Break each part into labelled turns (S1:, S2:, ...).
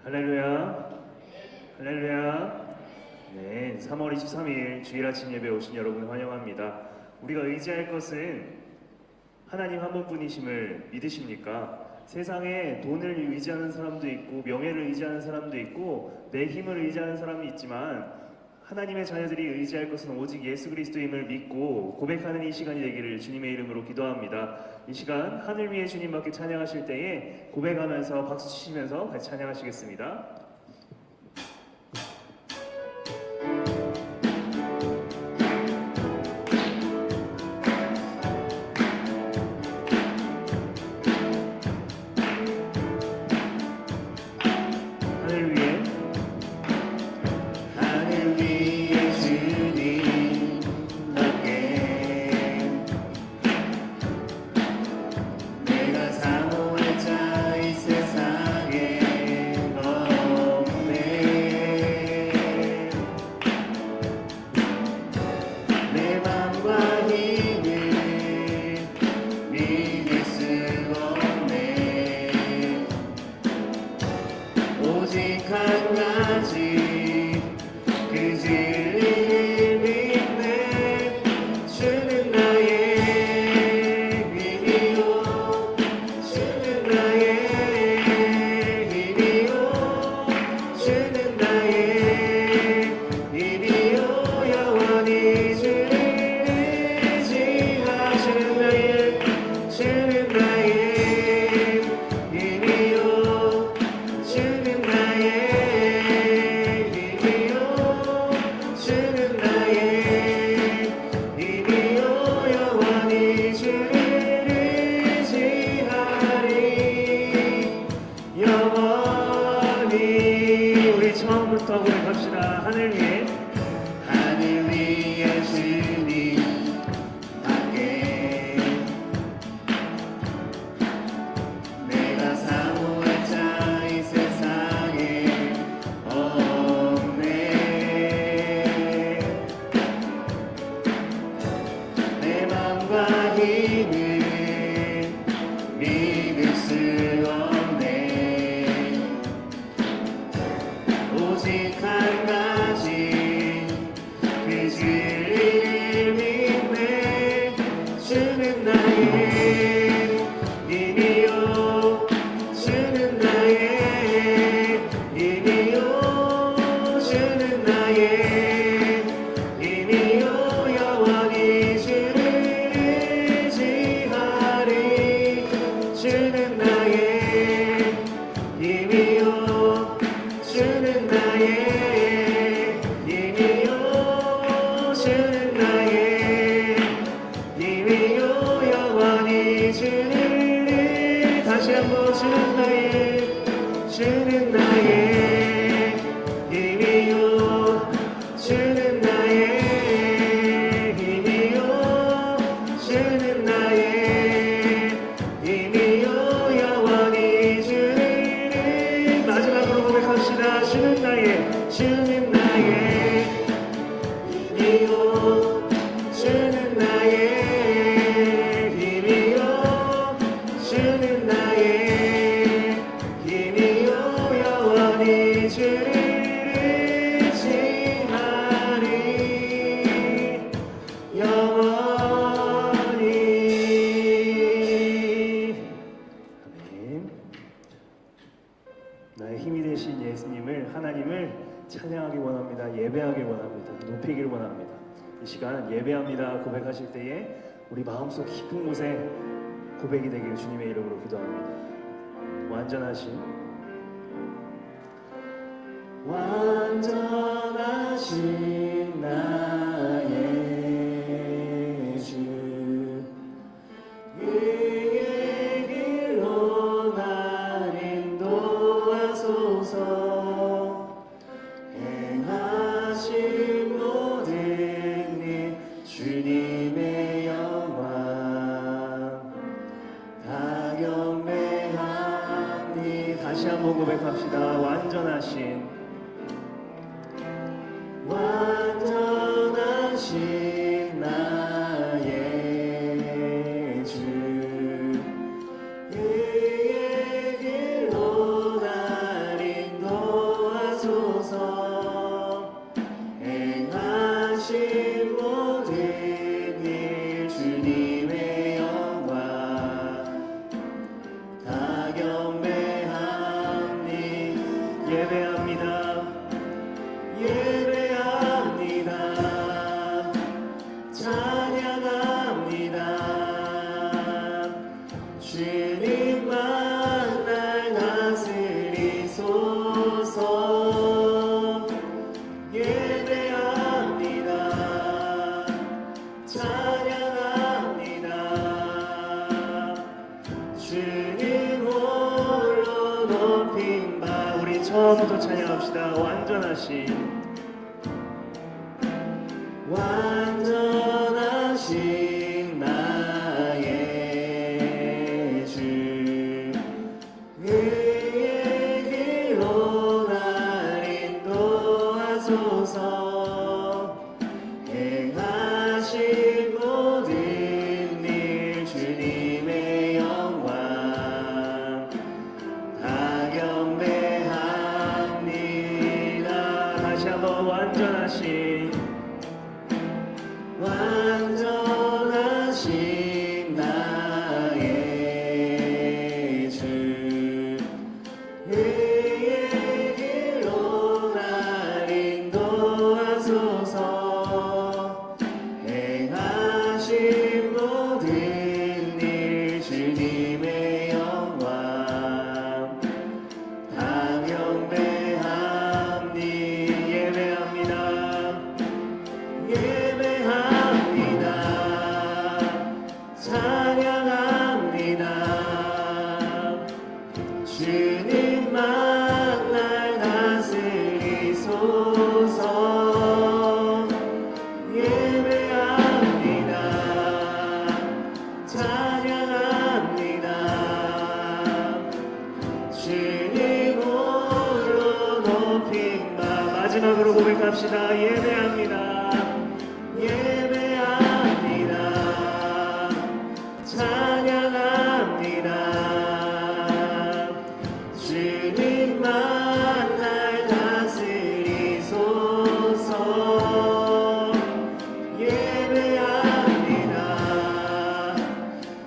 S1: 할렐루야. 할렐루야. 네, 3월 23일 주일 아침 예배 오신 여러분 환영합니다. 우리가 의지할 것은 하나님 한 분뿐이심을 믿으십니까? 세상에 돈을 의지하는 사람도 있고 명예를 의지하는 사람도 있고 내 힘을 의지하는 사람이 있지만 하나님의 자녀들이 의지할 것은 오직 예수 그리스도임을 믿고 고백하는 이 시간이 되기를 주님의 이름으로 기도합니다. 이 시간 하늘 위에 주님밖에 찬양하실 때에 고백하면서 박수 치시면서 같이 찬양하시겠습니다. 하늘 위에 하늘 위에 주님밖에 내가 사모할 자 이 세상에 없네. 내 맘과 힘을 믿을 수 없네. 오직 한 가지 그 진리를 믿네. 주는 나의 힘이요 주는 나의 힘이요 주는 나의 힘이요 영원히 주를 의지하시는 주는 나의 힘이요 주는 나의 힘이요 주는 나의 힘이요 영원히 주를 의지하리. 영원히 우리 처음부터 고백합시다. 하늘 위에 주님 밖에 내가 사모할 자 이 세상에 없네. 내 맘과 힘을 믿을 수 없네. 오직 한 가지 그 진리를 믿네. 주는 나의 힘이요 주는 나의 힘이요 주는 나의 힘이요 영원히 주를 의지하리. 주는 나의 힘이요 주는 나의 힘이요 주는 나의 힘이요 영원히 주를 다시 한번 주는 나의 힘이요 주는 나의 힘이요 주는 나의 힘이요 영원히 주를 마지막으로 고백합시다. 주는 나의 힘이요 주는 나의 힘이요 주는 나의 힘이요 영원히 주를 의지하리. 영원히. 아멘. 나의 힘이 되신 예수님을 하나님을 찬양하기 원합니다. 예배하기 원합니다. 높이기를 원합니다. 이 시간 예배합니다 고백하실 때에 우리 마음속 깊은 곳에 고백이 되기를 주님의 이름으로 기도합니다. 완전하신 나의 주 그의 길로 날 인도하소서. 행하신 모든 일 주님의 영광 다 경배하니. 다시 한번 고백합시다. 완전하신 나의 주 그의 길로 날 인도 주님 홀로 높임 바. 우리 처음부터 찬양합시다. 완전하신 나의 주, 그의 길로 날 인도하소서. 행하신 모든 일 주님의 영광 다 경배합니다. 다시 한번 완전하신 나의 주, 그의 길로 날 인도하소서. 행하신 모든 일 주님의 영광 다 경배합니. 예배합니다. 찬양합니다. 주님만 날 다스리소서. 예배합니다. 찬양합니다. 주님 홀로 높임 바. 마지막으로 고백합시다. 예배합니다. 찬양합니다. 주님만 날 다스리소서. 예배합니다.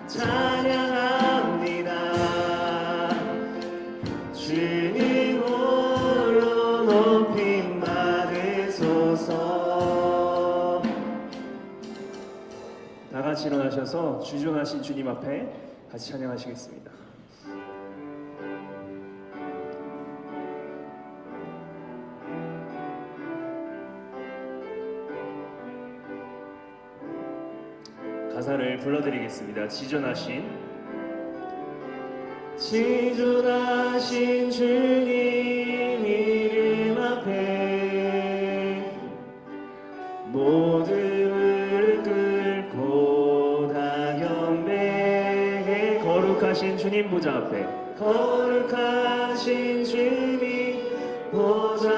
S1: 찬양합니다. 주님 홀로 높임 받으소서. 다 같이 일어나셔서 주존하신 주님 앞에 같이 찬양하시겠습니다. 가사를 불러드리겠습니다. 지존하신 주님 이름 앞에 모든 무릎 꿇고 다 경배해. 거룩하신 주님 보좌 앞에, 거룩하신 주님 보좌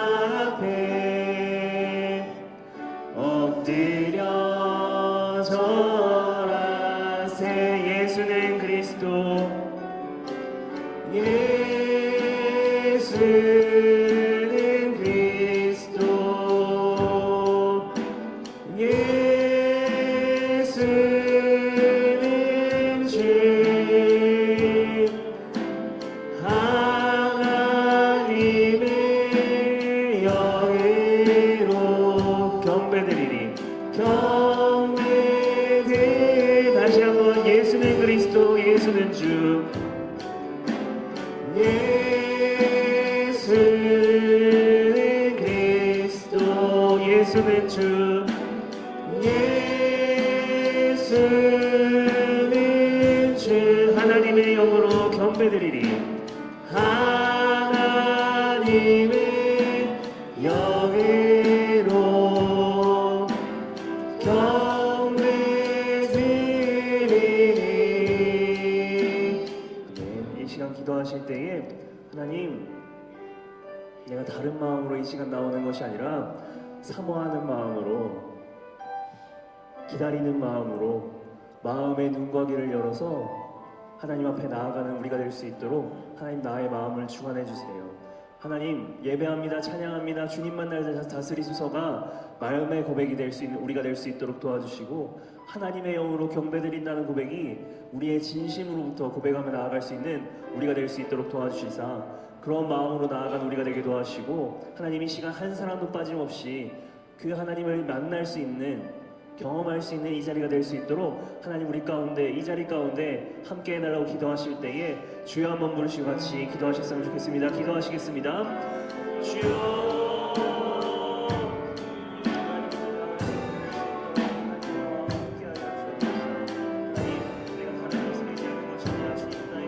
S1: 앞에 엎드려 절하세. 예수는 그리스도, 예수는 그리스도, 예수는 주, 하나님의 영으로 경배드리리. 다시 한번 예수는 그리스도, 예수는 주, 예수는 그리스도, 예수는 주, 예수는 주. 하나님의 영으로 경배드리리. 하나님의 영으로 경배드리리. 이 시간 기도하실 때에 하나님, 내가 다른 마음으로 이 시간 나오는 것이 아니라 사모하는 마음으로, 기다리는 마음으로 마음의 눈과 귀를 열어서 하나님 앞에 나아가는 우리가 될 수 있도록 하나님 나의 마음을 주관해 주세요. 하나님, 예배합니다. 찬양합니다. 주님만 날 다스리소서가 마음의 고백이 될 수 있는 우리가 될 수 있도록 도와주시고, 하나님의 영으로 경배드린다는 고백이 우리의 진심으로부터 고백하며 나아갈 수 있는 우리가 될 수 있도록 도와주시사 그런 마음으로 나아가는 우리가 되게 도와주시고, 하나님 이 시간 한 사람도 빠짐없이 그 하나님을 만날 수 있는, 경험할 수 있는 이 자리가 될 수 있도록 하나님 우리 가운데, 이 자리 가운데 함께 해달라고 기도하실 때에 주여 한번 부르시고 같이 기도하셨으면 좋겠습니다. 기도하시겠습니다. 주여. 내가 다른 것을 의지하는 것이 아니라 주님 나의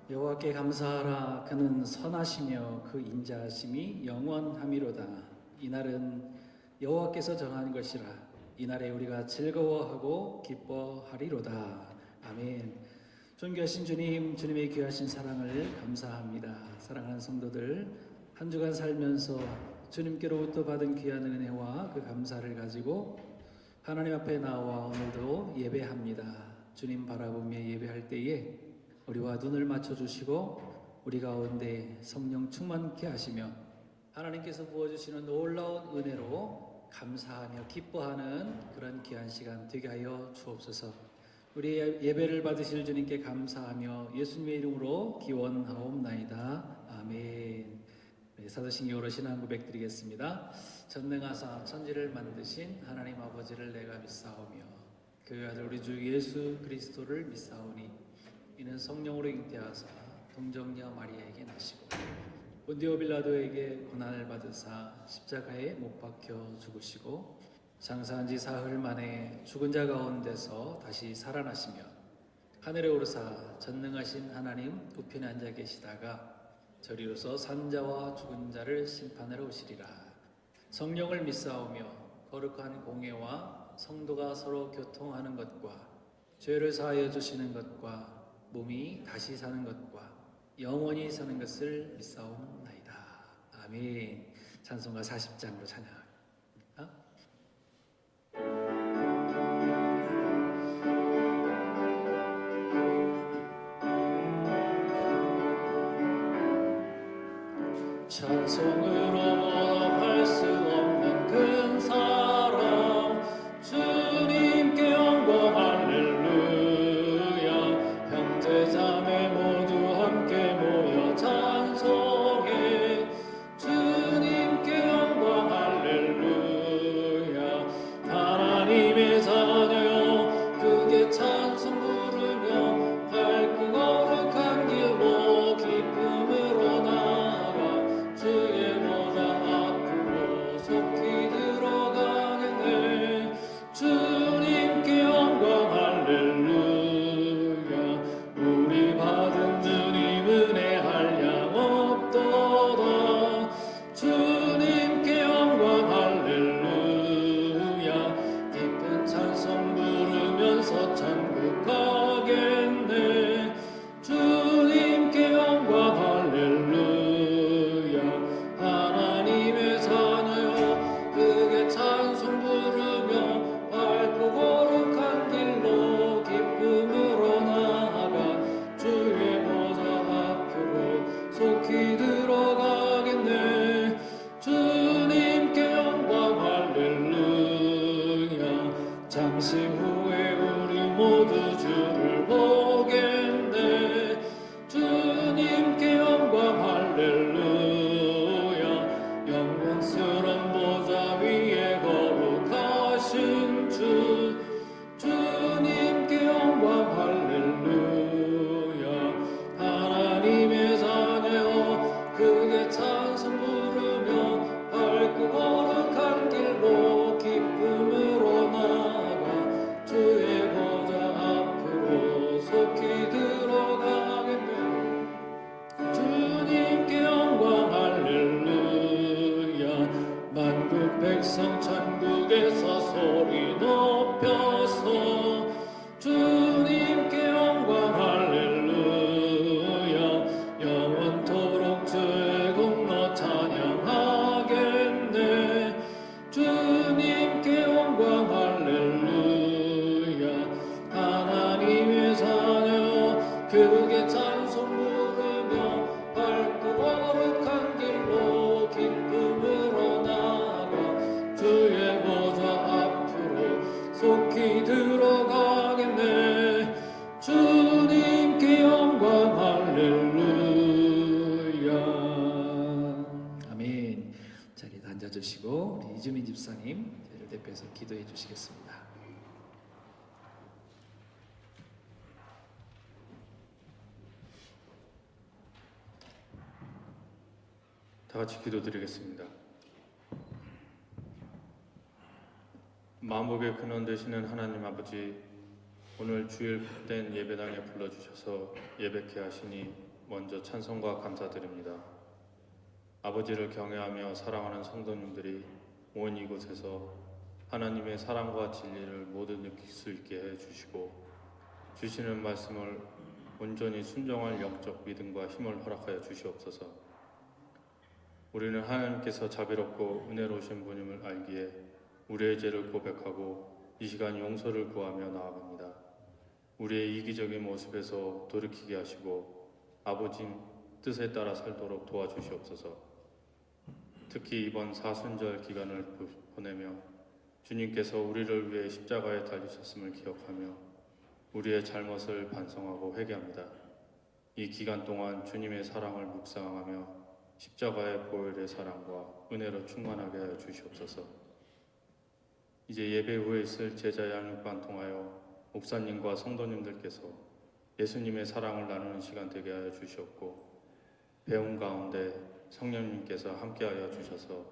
S2: 여호와께 감사하라. 그는 선하시며 그 인자하심이 영원함이로다. 이날은 여호와께서 정한 것이라. 이날에 우리가 즐거워하고 기뻐하리로다. 아멘. 존귀하신 주님, 주님의 귀하신 사랑을 감사합니다. 사랑하는 성도들, 한 주간 살면서 주님께로부터 받은 귀한 은혜와 그 감사를 가지고 하나님 앞에 나와 오늘도 예배합니다. 주님 바라보며 예배할 때에 우리와 눈을 맞춰주시고 우리 가운데 성령 충만케 하시며 하나님께서 부어주시는 놀라운 은혜로 감사하며 기뻐하는 그런 귀한 시간 되게 하여 주옵소서. 우리 예배를 받으실 주님께 감사하며 예수님의 이름으로 기원하옵나이다. 아멘. 네, 사도신경으로 신앙 고백 드리겠습니다. 전능하사 천지를 만드신 하나님 아버지를 내가 믿사오며 그 아들 우리 주 예수 그리스도를 믿사오니 이는 성령으로 잉태하사 동정녀 마리아에게 나시고 본디오 빌라도에게 고난을 받으사 십자가에 못 박혀 죽으시고 장사한 지 사흘 만에 죽은 자 가운데서 다시 살아나시며 하늘에 오르사 전능하신 하나님 우편에 앉아 계시다가 저리로서 산자와 죽은 자를 심판하러 오시리라. 성령을 믿사오며 거룩한 공예와 성도가 서로 교통하는 것과 죄를 사하여 주시는 것과 몸이 다시 사는 것과 영원히 사는 것을 믿사옵나이다. 아멘. 찬송가 40장으로 찬양합니다. 찬송으로 보답할 수 없는 큰 사랑 주님께 영광 할렐루야. 형제자매 모두 함께 모여 찬송해 주님께 영광 할렐루야. 하나님의 자녀여 크게 찬송 부르며 밝고 거룩한 길로 기쁨으로 나아가 주의 보좌 앞으로 속히 들어가겠네. 주님께 영광 할렐루야. 우리 받은 주님 은혜 한량 없도다. 주님께 영광 할렐루야. 깊은 찬송 부르면서 천국 가겠네. 주님께 영광 할렐루야. 하나님의 자녀여 크게 찬송 부르며 밝고 거룩한 길로 기쁨으로 나아가 주의 보좌 앞으로 속히 들어가겠네. 주님께 영광 할렐루야. 잠시 후에 우리 모두 주를 보겠네. 주님께 영광 할렐루야. 영광스런 보좌 위에 거룩하신 주 주님께 영광 할렐루야. 하나님의 자녀여 크게 찬송 부르며 밝고 거룩한 길로 기쁨으로 나아가 주의 보좌 앞으로 속히 들어가겠네. 주님께 영광 할렐루야. 만국 백성 천국에서 소리 높여서 주님께 영광 할렐루야. 영원토록 주의 공로 찬양하겠네. 주님께 영광 할렐루야. 하나님의 자녀 크게 찬송 부르며 밝고 거룩한 길로 기쁨으로 나아가 주의 보좌 앞으로 속히 들어가겠네. 주님께 영광 할렐루야. 아멘. 자리에 앉아주시고 우리 이주민 집사님 저희를 대표해서 기도해 주시겠습니다.
S3: 다 같이 기도드리겠습니다. 만복의 근원 되시는 하나님 아버지, 오늘 주일 복된 예배당에 불러주셔서 예배케 하시니 먼저 찬송과 감사드립니다. 아버지를 경외하며 사랑하는 성도님들이 온 이곳에서 하나님의 사랑과 진리를 모두 느낄 수 있게 해주시고 주시는 말씀을 온전히 순종할 영적 믿음과 힘을 허락하여 주시옵소서. 우리는 하나님께서 자비롭고 은혜로우신 분임을 알기에 우리의 죄를 고백하고 이 시간 용서를 구하며 나아갑니다. 우리의 이기적인 모습에서 돌이키게 하시고 아버지 뜻에 따라 살도록 도와주시옵소서. 특히 이번 사순절 기간을 보내며 주님께서 우리를 위해 십자가에 달리셨음을 기억하며 우리의 잘못을 반성하고 회개합니다. 이 기간 동안 주님의 사랑을 묵상하며 십자가의 보혈의 사랑과 은혜로 충만하게 하여 주시옵소서. 이제 예배 후에 있을 제자 양육반 통하여 목사님과 성도님들께서 예수님의 사랑을 나누는 시간 되게 하여 주시옵고 배움 가운데 성령님께서 함께하여 주셔서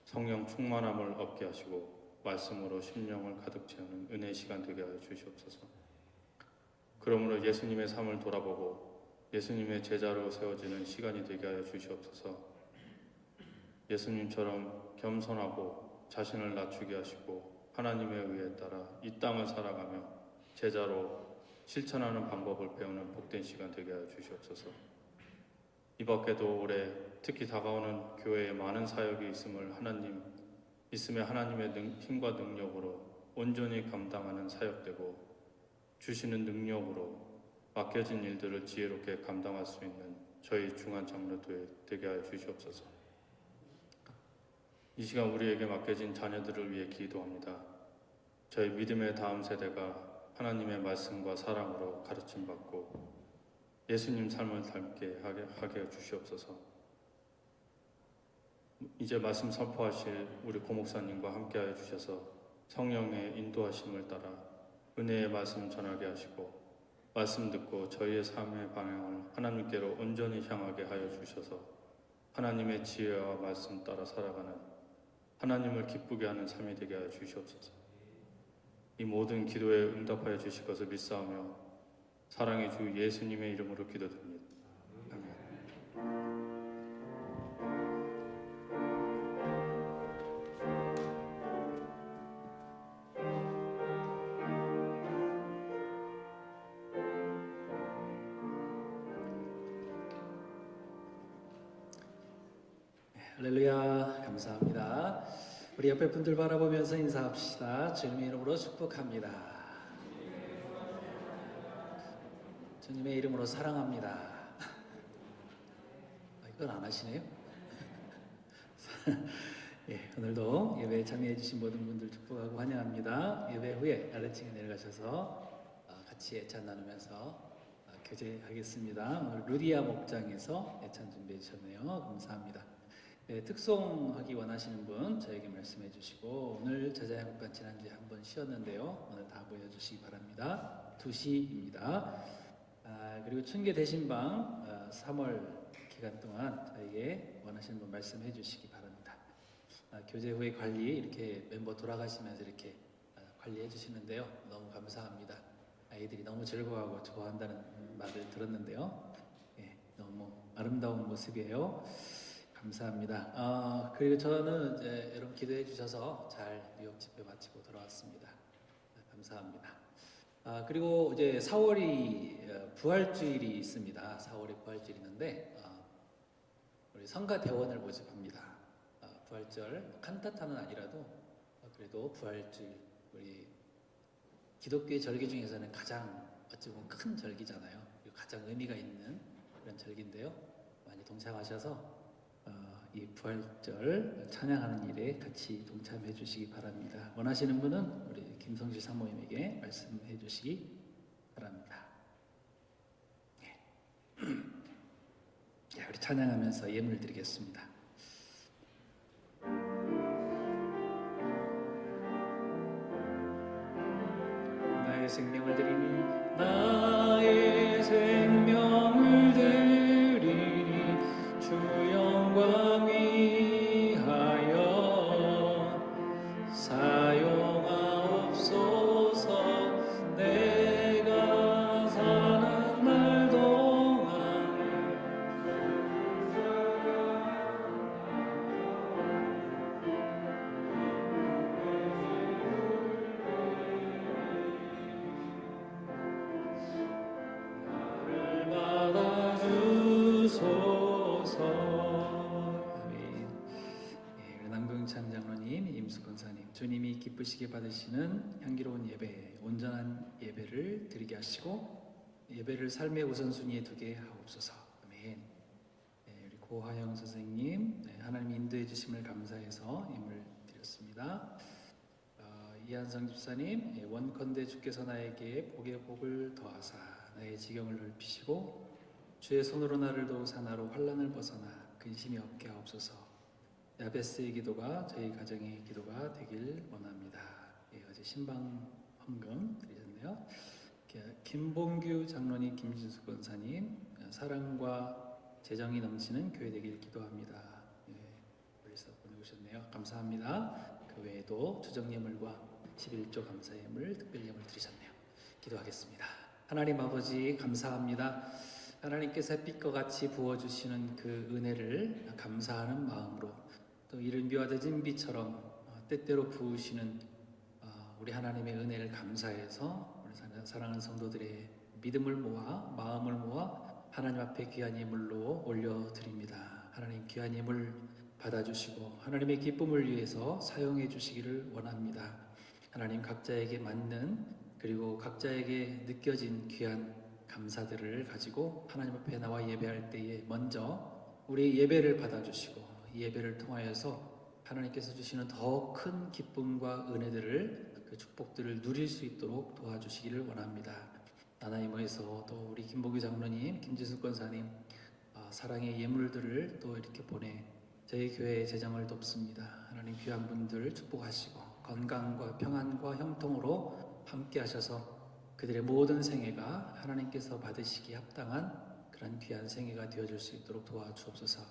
S3: 성령 충만함을 얻게 하시고 말씀으로 심령을 가득 채우는 은혜의 시간 되게 하여 주시옵소서. 그러므로 예수님의 삶을 돌아보고 예수님의 제자로 세워지는 시간이 되게 하여 주시옵소서. 예수님처럼 겸손하고 자신을 낮추게 하시고 하나님의 의에 따라 이 땅을 살아가며 제자로 실천하는 방법을 배우는 복된 시간 되게 하여 주시옵소서. 이 밖에도 올해 특히 다가오는 교회에 많은 사역이 있음에 하나님의 힘과 능력으로 온전히 감당하는 사역되고 주시는 능력으로 맡겨진 일들을 지혜롭게 감당할 수 있는 저희 중한 장로 되게 하여 주시옵소서. 이 시간 우리에게 맡겨진 자녀들을 위해 기도합니다. 저희 믿음의 다음 세대가 하나님의 말씀과 사랑으로 가르침받고 예수님 삶을 닮게 하게 해 주시옵소서. 이제 말씀 선포하실 우리 고목사님과 함께 하여 주셔서 성령의 인도하심을 따라 은혜의 말씀 전하게 하시고 말씀 듣고 저희의 삶의 방향을 하나님께로 온전히 향하게 하여 주셔서 하나님의 지혜와 말씀 따라 살아가는 하나님을 기쁘게 하는 삶이 되게 하여 주시옵소서. 이 모든 기도에 응답하여 주실 것을 믿사오며 사랑의 주 예수님의 이름으로 기도드립니다. 아멘.
S2: 할렐루야. 감사합니다. 우리 옆에 분들 바라보면서 인사합시다. 주님의 이름으로 축복합니다. 주님의 이름으로 사랑합니다. 이건 안 하시네요? 예, 오늘도 예배에 참여해 주신 모든 분들 축복하고 환영합니다. 예배 후에 아래층에 내려가셔서 같이 애찬 나누면서 교제하겠습니다. 오늘 루디아 목장에서 애찬 준비해 주셨네요. 감사합니다. 네, 특송하기 원하시는 분 저에게 말씀해 주시고 오늘 제자양육반 지난주에 한 번 쉬었는데요. 오늘 다 보여주시기 바랍니다. 2시입니다. 그리고 춘계 대신방 3월 기간 동안 저에게 원하시는 분 말씀해 주시기 바랍니다. 교제 후에 관리 이렇게 멤버 돌아가시면서 이렇게 관리해 주시는데요. 너무 감사합니다. 아이들이 너무 즐거워하고 좋아한다는 말을 들었는데요. 예, 너무 아름다운 모습이에요. 감사합니다. 그리고 저는 이제 여러분 기도해 주셔서 잘 뉴욕 집회 마치고 돌아왔습니다. 감사합니다. 그리고 이제 4월이 부활주일이 있습니다. 4월에 부활주일이 있는데 우리 성가 대원을 모집합니다. 부활절 칸타타는 아니라도 그래도 부활주일 우리 기독교의 절기 중에서는 가장 어찌 보면 큰 절기잖아요. 그리고 가장 의미가 있는 그런 절기인데요. 많이 동참하셔서 이 부활절 찬양하는 일에 같이 동참해 주시기 바랍니다. 원하시는 분은 우리 김성실 사모님에게 말씀해 주시기 바랍니다. 우리 찬양하면서 예물 드리겠습니다. 나의 생명을 드리니 나의 생명을 드리니 주 영광 위하여 사용하옵소서. 내가 사는 날 동안 성도님이 기쁘시게 받으시는 향기로운 예배, 온전한 예배를 드리게 하시고 예배를 삶의 우선순위에 두게 하옵소서. 아멘. 네, 우리 고하영 선생님, 네, 하나님 인도해 주심을 감사해서 예물 드렸습니다. 이한성 집사님, 예, 원컨대 주께서 나에게 복에 복을 더하사 나의 지경을 넓히시고 주의 손으로 나를 도우사 나로 환난을 벗어나 근심이 없게 하옵소서. 야베스의 기도가 저희 가정의 기도가 되길 원합니다. 예, 어제 신방 헌금 드리셨네요. 김봉규 장로님, 김진수 권사님, 사랑과 재정이 넘치는 교회 되길 기도합니다. 예, 멀리서 보내오셨네요. 감사합니다. 그 외에도 주정예물과 11조 감사예물, 특별예물 드리셨네요. 기도하겠습니다. 하나님 아버지 감사합니다. 하나님께서 햇빛과 같이 부어주시는 그 은혜를 감사하는 마음으로 또 이른 비와 늦은 비처럼 때때로 부으시는 우리 하나님의 은혜를 감사해서 우리 사랑하는 성도들의 믿음을 모아 마음을 모아 하나님 앞에 귀한 예물로 올려드립니다. 하나님 귀한 예물 받아주시고 하나님의 기쁨을 위해서 사용해 주시기를 원합니다. 하나님 각자에게 맞는 그리고 각자에게 느껴진 귀한 감사들을 가지고 하나님 앞에 나와 예배할 때에 먼저 우리 예배를 받아주시고 이 예배를 통하여서 하나님께서 주시는 더 큰 기쁨과 은혜들을 그 축복들을 누릴 수 있도록 도와주시기를 원합니다. 나나이모에서 또 우리 김보규 장로님, 김지수 권사님 사랑의 예물들을 또 이렇게 보내 저희 교회의 재정을 돕습니다. 하나님 귀한 분들 축복하시고 건강과 평안과 형통으로 함께 하셔서 그들의 모든 생애가 하나님께서 받으시기에 합당한 그런 귀한 생애가 되어줄 수 있도록 도와주옵소서.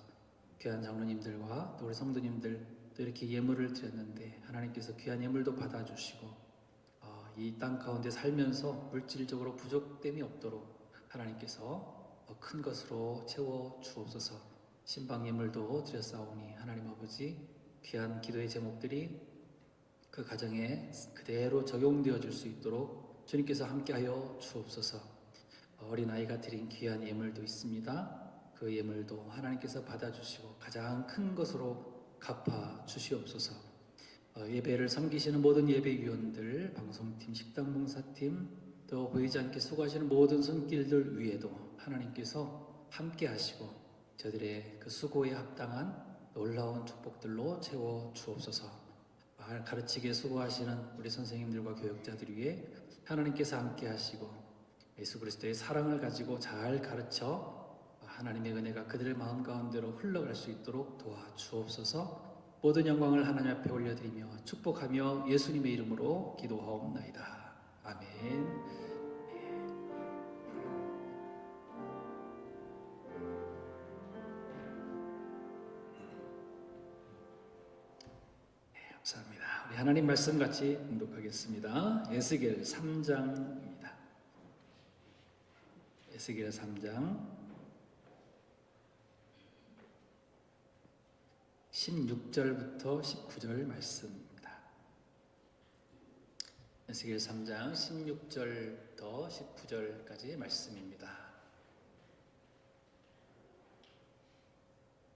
S2: 귀한 장로님들과 또 우리 성도님들 또 이렇게 예물을 드렸는데 하나님께서 귀한 예물도 받아주시고 이 땅 가운데 살면서 물질적으로 부족됨이 없도록 하나님께서 큰 것으로 채워 주옵소서. 신방 예물도 드렸사오니 하나님 아버지 귀한 기도의 제목들이 그 가정에 그대로 적용되어 줄 수 있도록 주님께서 함께하여 주옵소서. 어린아이가 드린 귀한 예물도 있습니다. 그 예물도 하나님께서 받아주시고 가장 큰 것으로 갚아 주시옵소서. 예배를 섬기시는 모든 예배위원들, 방송팀, 식당봉사팀, 또 보이지 않게 수고하시는 모든 손길들 위에도 하나님께서 함께하시고 저들의 그 수고에 합당한 놀라운 축복들로 채워 주옵소서. 가르치기에 수고하시는 우리 선생님들과 교육자들 위해 하나님께서 함께 하시고 예수 그리스도의 사랑을 가지고 잘 가르쳐 하나님의 은혜가 그들의 마음 가운데로 흘러갈 수 있도록 도와주옵소서. 모든 영광을 하나님 앞에 올려드리며 축복하며 예수님의 이름으로 기도하옵나이다. 아멘. 감사합니다. 우리 하나님 말씀 같이 공독하겠습니다. 에스겔 3장입니다. 에스겔 3장 16절부터 19절 말씀입니다. 에스겔 3장 16절부터 19절까지의 말씀입니다.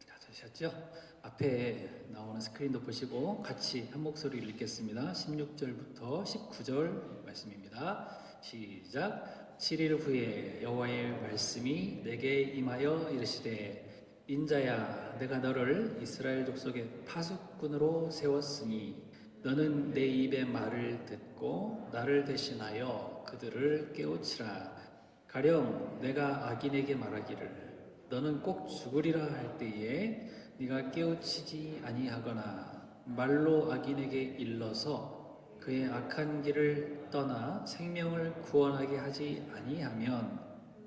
S2: 자, 되셨죠? 앞에 나오는 스크린도 보시고 같이 한 목소리를 읽겠습니다. 16절부터 19절 말씀입니다. 시작. 7일 후에 여호와의 말씀이 내게 임하여 이르시되 인자야 내가 너를 이스라엘 족속의 파수꾼으로 세웠으니 너는 내 입의 말을 듣고 나를 대신하여 그들을 깨우치라. 가령 내가 악인에게 말하기를 너는 꼭 죽으리라 할 때에 네가 깨우치지 아니하거나 말로 악인에게 일러서 그의 악한 길을 떠나 생명을 구원하게 하지 아니하면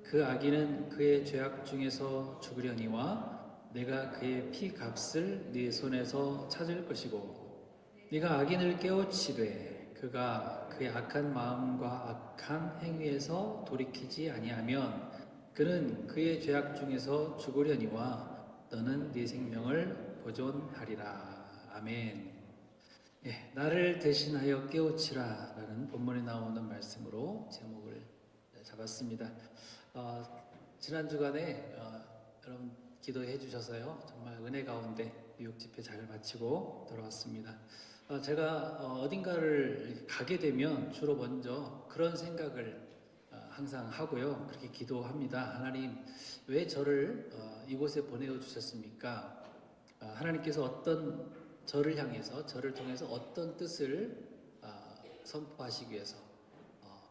S2: 그 악인은 그의 죄악 중에서 죽으려니와 내가 그의 피값을 네 손에서 찾을 것이고 네가 악인을 깨우치되 그가 그의 악한 마음과 악한 행위에서 돌이키지 아니하면 그는 그의 죄악 중에서 죽으려니와 너는 네 생명을 보존하리라. 아멘. 예, 나를 대신하여 깨우치라 라는 본문에 나오는 말씀으로 제목을 잡았습니다. 지난 주간에 여러분 기도해 주셔서요 정말 은혜 가운데 뉴욕 집회 잘 마치고 돌아왔습니다. 제가 어딘가를 가게 되면 주로 먼저 그런 생각을 항상 하고요. 그렇게 기도합니다. 하나님, 왜 저를 이곳에 보내어 주셨습니까? 하나님께서 어떤 저를 향해서, 저를 통해서 어떤 뜻을 선포하시기 위해서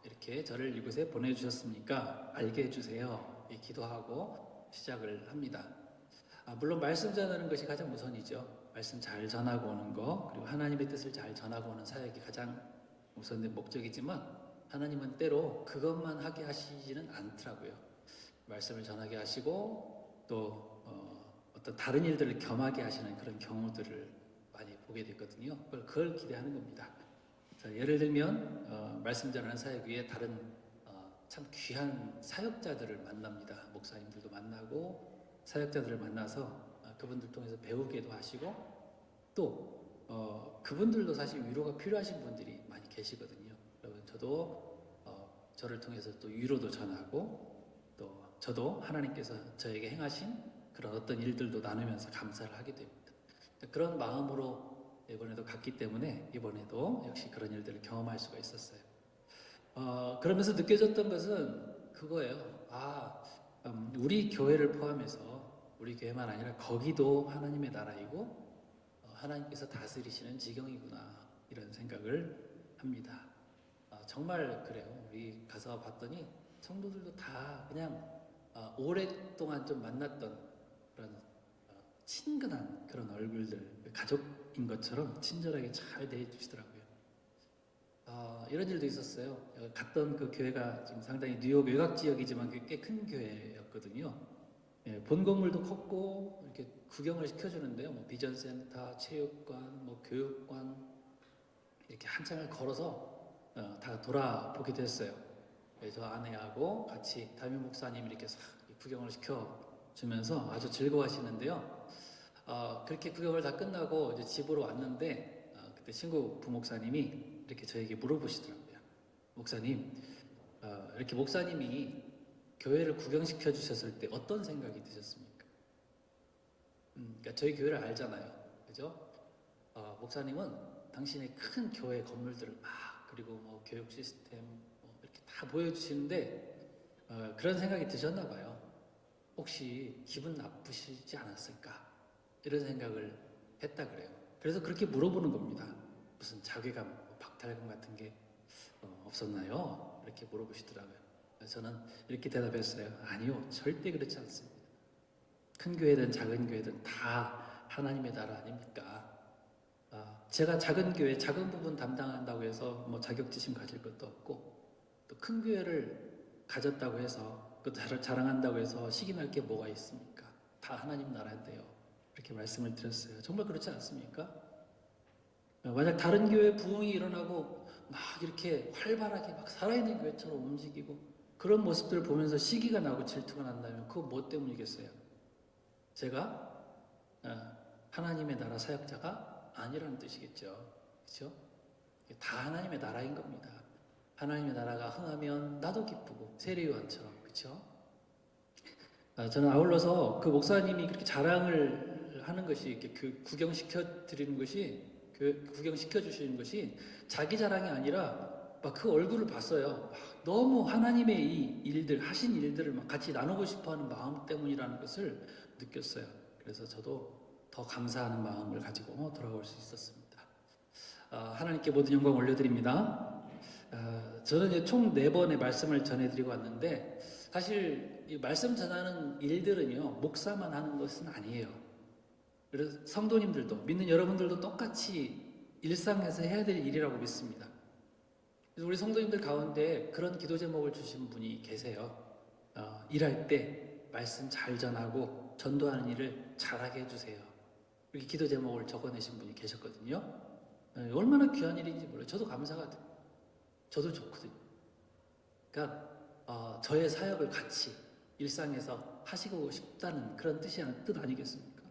S2: 이렇게 저를 이곳에 보내주셨습니까? 알게 해주세요. 이 기도하고 시작을 합니다. 물론 말씀 전하는 것이 가장 우선이죠. 말씀 잘 전하고 오는 거, 그리고 하나님의 뜻을 잘 전하고 오는 사역이 가장 우선된 목적이지만 하나님은 때로 그것만 하게 하시지는 않더라고요. 말씀을 전하게 하시고 또 어떤 다른 일들을 겸하게 하시는 그런 경우들을 많이 보게 됐거든요. 그걸 기대하는 겁니다. 자, 예를 들면 말씀 전하는 사역 위에 다른 참 귀한 사역자들을 만납니다. 목사님들도 만나고 사역자들을 만나서 그분들 통해서 배우기도 하시고 또 그분들도 사실 위로가 필요하신 분들이 많이 계시거든요. 여러분 저도 저를 통해서 또 위로도 전하고 또 저도 하나님께서 저에게 행하신 그런 어떤 일들도 나누면서 감사를 하게 됩니다. 그런 마음으로 이번에도 갔기 때문에 이번에도 역시 그런 일들을 경험할 수가 있었어요. 그러면서 느껴졌던 것은 그거예요. 우리 교회를 포함해서 우리 교회만 아니라 거기도 하나님의 나라이고 하나님께서 다스리시는 지경이구나 이런 생각을 합니다. 정말 그래요. 우리 가서 봤더니 성도들도 다 그냥 오랫동안 좀 만났던 그런 친근한 그런 얼굴들, 가족인 것처럼 친절하게 잘 대해주시더라고요. 이런 일도 있었어요. 갔던 그 교회가 지금 상당히 뉴욕 외곽 지역이지만 꽤 큰 교회였거든요. 본 건물도 컸고 이렇게 구경을 시켜주는데요. 뭐 비전센터, 체육관, 뭐 교육관 이렇게 한참을 걸어서 다 돌아보게 됐어요. 저 아내하고 같이 담임 목사님 이렇게 싹 구경을 시켜주면서 아주 즐거워하시는데요. 그렇게 구경을 다 끝나고 이제 집으로 왔는데 그때 친구 부목사님이 이렇게 저에게 물어보시더라고요. 목사님, 이렇게 목사님이 교회를 구경시켜 주셨을 때 어떤 생각이 드셨습니까? 그러니까 저희 교회를 알잖아요, 그죠? 목사님은 당신의 큰 교회 건물들을 그리고 뭐 교육 시스템 이렇게 다 보여주시는데 그런 생각이 드셨나 봐요. 혹시 기분 나쁘시지 않았을까? 이런 생각을 했다 그래요. 그래서 그렇게 물어보는 겁니다. 무슨 자괴감, 박탈감 같은 게 없었나요? 이렇게 물어보시더라고요. 저는 이렇게 대답했어요. 아니요, 절대 그렇지 않습니다. 큰 교회든 작은 교회든 다 하나님의 나라 아닙니까? 제가 작은 교회, 작은 부분 담당한다고 해서 뭐 자격지심 가질 것도 없고 또 큰 교회를 가졌다고 해서 그 자랑한다고 해서 시기날 게 뭐가 있습니까? 다 하나님 나라인데요. 이렇게 말씀을 드렸어요. 정말 그렇지 않습니까? 만약 다른 교회 부흥이 일어나고 막 이렇게 활발하게 막 살아있는 교회처럼 움직이고 그런 모습들을 보면서 시기가 나고 질투가 난다면 그거 뭐 때문이겠어요? 제가 하나님의 나라 사역자가 아니라는 뜻이겠죠. 그렇죠? 다 하나님의 나라인 겁니다. 하나님의 나라가 흥하면 나도 기쁘고 세례요한처럼. 그렇죠? 저는 아울러서 그 목사님이 그렇게 자랑을 하는 것이 이렇게 구경시켜 드리는 것이 구경시켜 주시는 것이 자기 자랑이 아니라 막 그 얼굴을 봤어요. 너무 하나님의 이 일들 하신 일들을 막 같이 나누고 싶어하는 마음 때문이라는 것을 느꼈어요. 그래서 저도 더 감사하는 마음을 가지고 돌아올 수 있었습니다. 하나님께 모든 영광 올려드립니다. 저는 이제 총 4번의 말씀을 전해드리고 왔는데 사실 이 말씀 전하는 일들은요 목사만 하는 것은 아니에요. 그래서 성도님들도 믿는 여러분들도 똑같이 일상에서 해야 될 일이라고 믿습니다. 그래서 우리 성도님들 가운데 그런 기도 제목을 주신 분이 계세요. 일할 때 말씀 잘 전하고 전도하는 일을 잘하게 해주세요. 이렇게 기도 제목을 적어내신 분이 계셨거든요. 얼마나 귀한 일인지 몰라요. 저도 감사가 돼요. 저도 좋거든요. 그러니까 저의 사역을 같이 일상에서 하시고 싶다는 그런 뜻 아니겠습니까?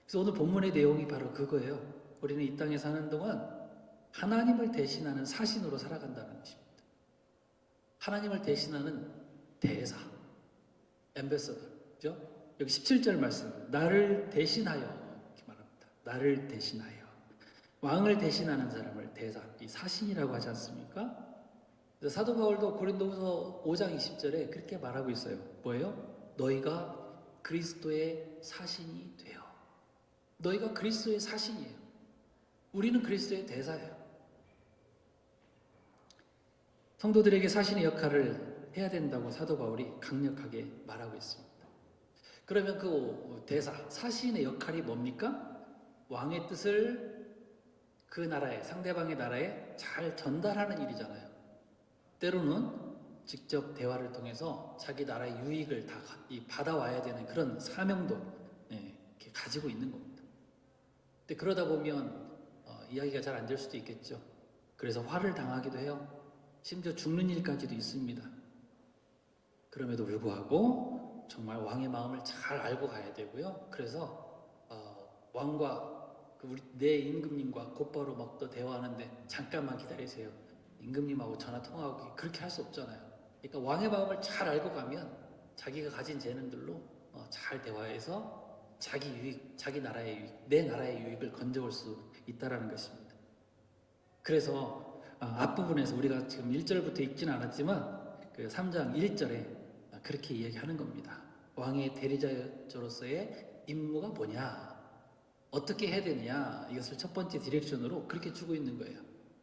S2: 그래서 오늘 본문의 내용이 바로 그거예요. 우리는 이 땅에 사는 동안 하나님을 대신하는 사신으로 살아간다는 것입니다. 하나님을 대신하는 대사, 앰베서더, 그죠? 여기 17절 말씀, 나를 대신하여 이렇게 말합니다. 나를 대신하여. 왕을 대신하는 사람을 대사, 이 사신이라고 하지 않습니까? 그래서 사도 바울도 고린도후서 5장 20절에 그렇게 말하고 있어요. 뭐예요? 너희가 그리스도의 사신이 되어. 너희가 그리스도의 사신이에요. 우리는 그리스도의 대사예요. 성도들에게 사신의 역할을 해야 된다고 사도 바울이 강력하게 말하고 있습니다. 그러면 그 대사, 사신의 역할이 뭡니까? 왕의 뜻을 그 나라에, 상대방의 나라에 잘 전달하는 일이잖아요. 때로는 직접 대화를 통해서 자기 나라의 유익을 다 받아와야 되는 그런 사명도 이렇게 가지고 있는 겁니다. 근데 그러다 보면 이야기가 잘 안 될 수도 있겠죠. 그래서 화를 당하기도 해요. 심지어 죽는 일까지도 있습니다. 그럼에도 불구하고 정말 왕의 마음을 잘 알고 가야 되고요. 그래서 왕과 내 임금님과 곧바로 막 또 대화하는데 잠깐만 기다리세요. 임금님하고 전화 통화하고 그렇게 할 수 없잖아요. 그러니까 왕의 마음을 잘 알고 가면 자기가 가진 재능들로 잘 대화해서 자기 유익, 자기 나라의 유익, 내 나라의 유익을 건져올 수 있다라는 것입니다. 그래서 앞부분에서 우리가 지금 1절부터 읽지는 않았지만 그 3장 1절에 그렇게 이야기하는 겁니다. 왕의 대리자로서의 임무가 뭐냐? 어떻게 해야 되느냐? 이것을 첫 번째 디렉션으로 그렇게 주고 있는 거예요.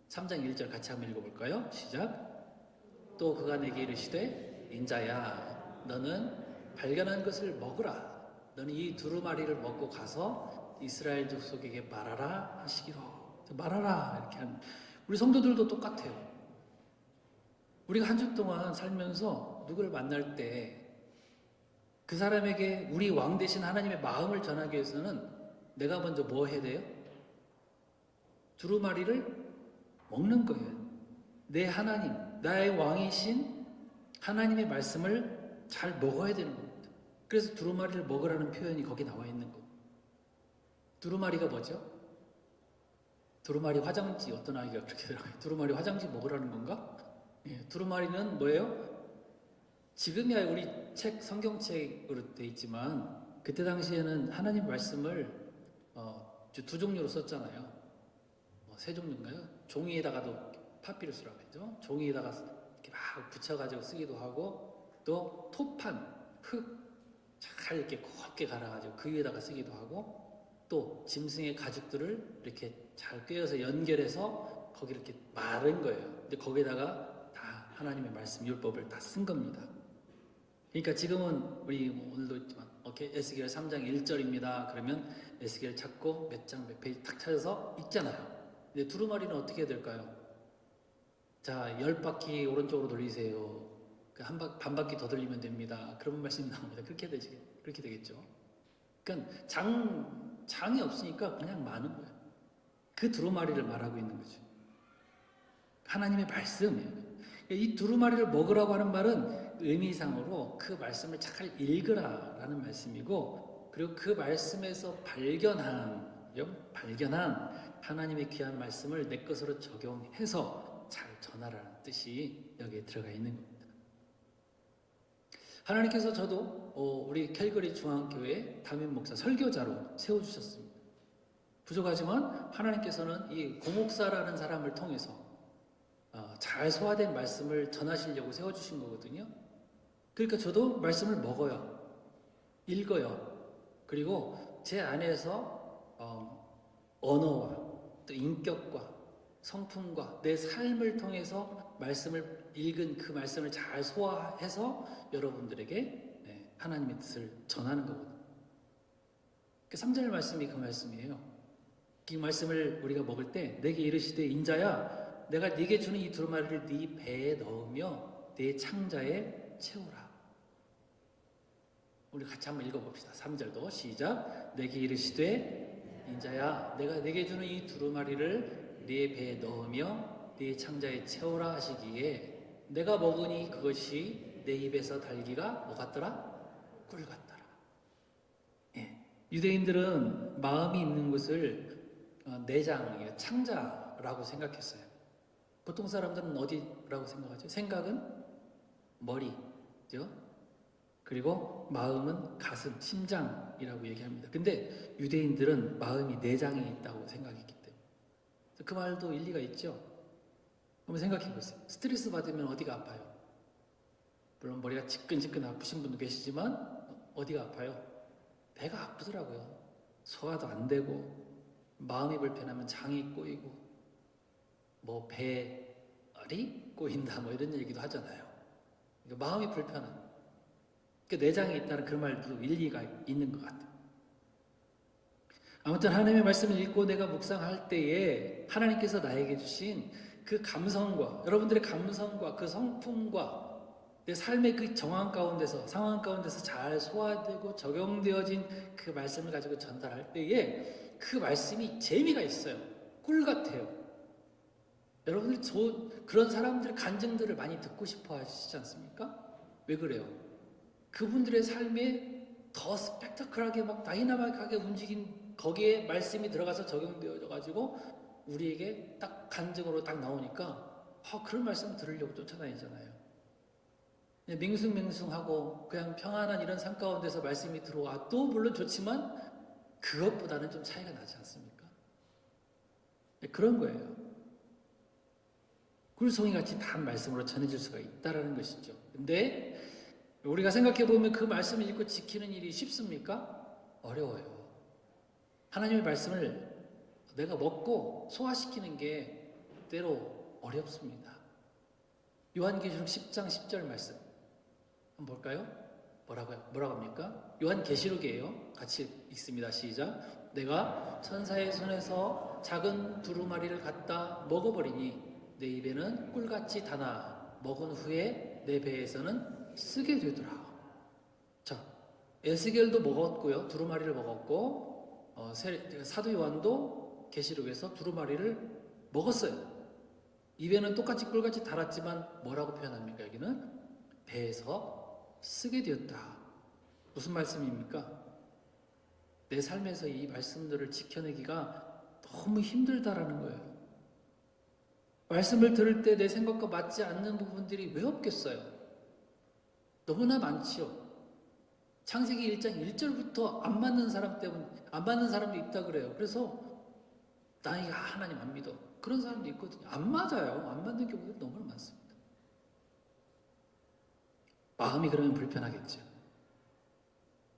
S2: 3장 1절 같이 한번 읽어볼까요? 시작. 또 그가 내게 이르시되 인자야 너는 발견한 것을 먹으라. 너는 이 두루마리를 먹고 가서 이스라엘 족속에게 말하라 하시기로. 말하라 이렇게 하는. 우리 성도들도 똑같아요. 우리가 한 주 동안 살면서 누구를 만날 때 그 사람에게 우리 왕 대신 하나님의 마음을 전하기 위해서는 내가 먼저 뭐 해야 돼요? 두루마리를 먹는 거예요. 내 하나님, 나의 왕이신 하나님의 말씀을 잘 먹어야 되는 겁니다. 그래서 두루마리를 먹으라는 표현이 거기 나와 있는 겁니다. 두루마리가 뭐죠? 두루마리 화장지, 어떤 아이가 그렇게 들어가요? 두루마리 화장지 먹으라는 건가? 예, 두루마리는 뭐예요? 지금이야 우리 책, 성경책으로 돼 있지만 그때 당시에는 하나님 말씀을 두 종류로 썼잖아요. 세 종류인가요? 종이에다가도 파피루스라고 하죠. 종이에다가 이렇게 막 붙여가지고 쓰기도 하고 또 토판, 흙 잘 이렇게 곱게 갈아가지고 그 위에다가 쓰기도 하고 또 짐승의 가죽들을 이렇게 잘 꿰어서 연결해서 거기 이렇게 마른 거예요. 근데 거기다가 다 하나님의 말씀 율법을 다 쓴 겁니다. 그러니까 지금은 우리 오늘도 있지만 에스겔 3장 1절입니다. 그러면 에스겔 찾고 몇 장 몇 페이지 딱 찾아서 읽잖아요. 근데 두루마리는 어떻게 해야 될까요? 자, 10바퀴 오른쪽으로 돌리세요. 반 바퀴 더 돌리면 됩니다. 그런 말씀이 나옵니다. 그렇게 되겠죠. 그러니까 장이 없으니까 그냥 많은 거예요. 그 두루마리를 말하고 있는 거죠. 하나님의 말씀이에요. 이 두루마리를 먹으라고 하는 말은 의미상으로 그 말씀을 잘 읽으라라는 말씀이고, 그리고 그 말씀에서 발견한 하나님의 귀한 말씀을 내 것으로 적용해서 잘 전하라는 뜻이 여기에 들어가 있는 겁니다. 하나님께서 저도 우리 캘거리 중앙교회 담임 목사 설교자로 세워주셨습니다. 부족하지만 하나님께서는 이 고목사라는 사람을 통해서 잘 소화된 말씀을 전하시려고 세워주신 거거든요. 그러니까 저도 말씀을 먹어요. 읽어요. 그리고 제 안에서 언어와 또 인격과 성품과 내 삶을 통해서 말씀을 읽은 그 말씀을 잘 소화해서 여러분들에게 하나님의 뜻을 전하는 거거든요. 그 3절 말씀이 그 말씀이에요. 이 말씀을 우리가 먹을 때 내게 이르시되 인자야 내가 네게 주는 이 두루마리를 네 배에 넣으며 네 창자에 채우라. 우리 같이 한번 읽어봅시다. 3절도 시작. 내게 이르시되 인자야 내가 네게 주는 이 두루마리를 네 배에 넣으며 네 창자에 채우라 하시기에 내가 먹으니 그것이 내 입에서 달기가 뭐 같더라? 꿀 같더라. 예. 유대인들은 마음이 있는 것을 내장, 창자라고 생각했어요. 보통 사람들은 어디라고 생각하죠? 생각은 머리죠. 그리고 마음은 가슴, 심장이라고 얘기합니다. 근데 유대인들은 마음이 내장에 있다고 생각했기 때문에 그 말도 일리가 있죠. 한번 생각해 보세요. 스트레스 받으면 어디가 아파요? 물론 머리가 지끈지끈 아프신 분도 계시지만 어디가 아파요? 배가 아프더라고요. 소화도 안 되고 마음이 불편하면 장이 꼬이고 뭐 배알이 꼬인다 뭐 이런 얘기도 하잖아요. 그러니까 마음이 불편한 그 내장에 있다는 그 말도 일리가 있는 것 같아요. 아무튼 하나님의 말씀을 읽고 내가 묵상할 때에 하나님께서 나에게 주신 그 감성과 여러분들의 감성과 그 성품과 내 삶의 그 정황 가운데서 상황 가운데서 잘 소화되고 적용되어진 그 말씀을 가지고 전달할 때에 그 말씀이 재미가 있어요. 꿀 같아요. 여러분들 그런 사람들의 간증들을 많이 듣고 싶어 하시지 않습니까? 왜 그래요? 그분들의 삶에 더 스펙타클하게 막 다이나믹하게 움직인 거기에 말씀이 들어가서 적용되어져 가지고 우리에게 딱 간증으로 딱 나오니까 그런 말씀 들으려고 쫓아다니잖아요. 맹숭맹숭하고 그냥 평안한 이런 삶 가운데서 말씀이 들어와도 물론 좋지만 그것보다는 좀 차이가 나지 않습니까? 그런 거예요. 꿀송이 같이 단 말씀으로 전해질 수가 있다라는 것이죠. 근데 우리가 생각해 보면 그 말씀을 읽고 지키는 일이 쉽습니까? 어려워요. 하나님의 말씀을 내가 먹고 소화시키는 게 때로 어렵습니다. 요한계시록 10장 10절 말씀 한번 볼까요? 뭐라고 합니까? 요한계시록이에요. 같이 읽습니다. 시작. 내가 천사의 손에서 작은 두루마리를 갖다 먹어버리니 내 입에는 꿀같이 다나 먹은 후에 내 배에서는 쓰게 되더라. 자, 에스겔도 먹었고요. 두루마리를 먹었고 사도 요한도 계시록에서 두루마리를 먹었어요. 입에는 똑같이 꿀같이 달았지만 뭐라고 표현합니까? 여기는 배에서 쓰게 되었다. 무슨 말씀입니까? 내 삶에서 이 말씀들을 지켜내기가 너무 힘들다라는 거예요. 말씀을 들을 때 내 생각과 맞지 않는 부분들이 왜 없겠어요? 너무나 많지요. 창세기 1장 1절부터 안 맞는 사람 때문에 안 맞는 사람도 있다 그래요. 그래서 나이가 하나님 안 믿어. 그런 사람도 있거든요. 안 맞아요. 안 맞는 경우도 너무나 많습니다. 마음이 그러면 불편하겠죠.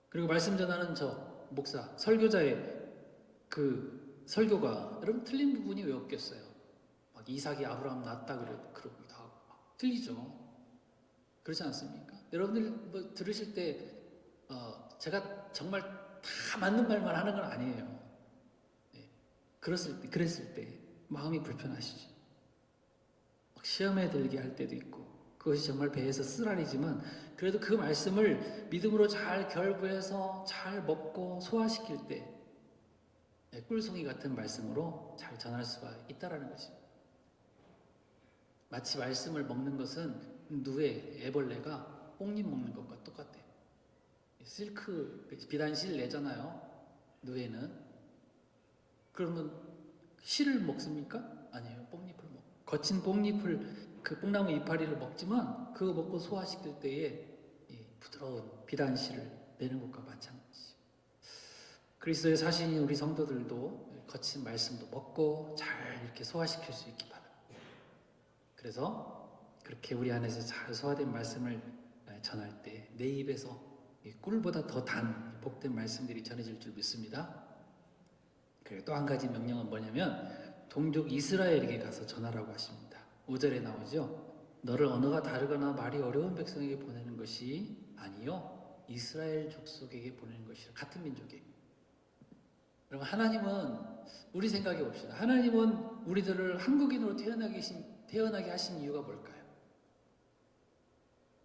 S2: 그리고 말씀 전하는 저 목사, 설교자의 그 설교가 여러분 틀린 부분이 왜 없겠어요? 막 이삭이 아브라함 낳았다 그러기도 하고 틀리죠. 그렇지 않습니까? 여러분들 뭐 들으실 때 제가 정말 다 맞는 말만 하는 건 아니에요. 네. 그랬을 때 마음이 불편하시죠. 막 시험에 들게 할 때도 있고 그것이 정말 배에서 쓰라리지만 그래도 그 말씀을 믿음으로 잘 결부해서 잘 먹고 소화시킬 때 꿀송이 같은 말씀으로 잘 전할 수가 있다라는 것입니다. 마치 말씀을 먹는 것은 누에 애벌레가 뽕잎 먹는 것과 똑같아요. 실크 비단실 내잖아요. 누에는 그러면 실을 먹습니까? 아니에요. 뽕잎을 먹. 거친 뽕잎을 그 뽕나무 이파리를 먹지만 그거 먹고 소화시킬 때에 부드러운 비단실을 내는 것과 마찬가지. 그리스도의 사신인 우리 성도들도 거친 말씀도 먹고 잘 이렇게 소화시킬 수 있기 바랍니다. 그래서 그렇게 우리 안에서 잘 소화된 말씀을 전할 때 내 입에서 꿀보다 더 단 복된 말씀들이 전해질 줄 믿습니다. 그리고 또 한 가지 명령은 뭐냐면 동족 이스라엘에게 가서 전하라고 하십니다. 5절에 나오죠. 너를 언어가 다르거나 말이 어려운 백성에게 보내는 것이 아니요 이스라엘 족속에게 보내는 것이라. 같은 민족에게. 여러분 하나님은 우리 생각해 봅시다. 하나님은 우리들을 한국인으로 태어나게 하신 이유가 뭘까요?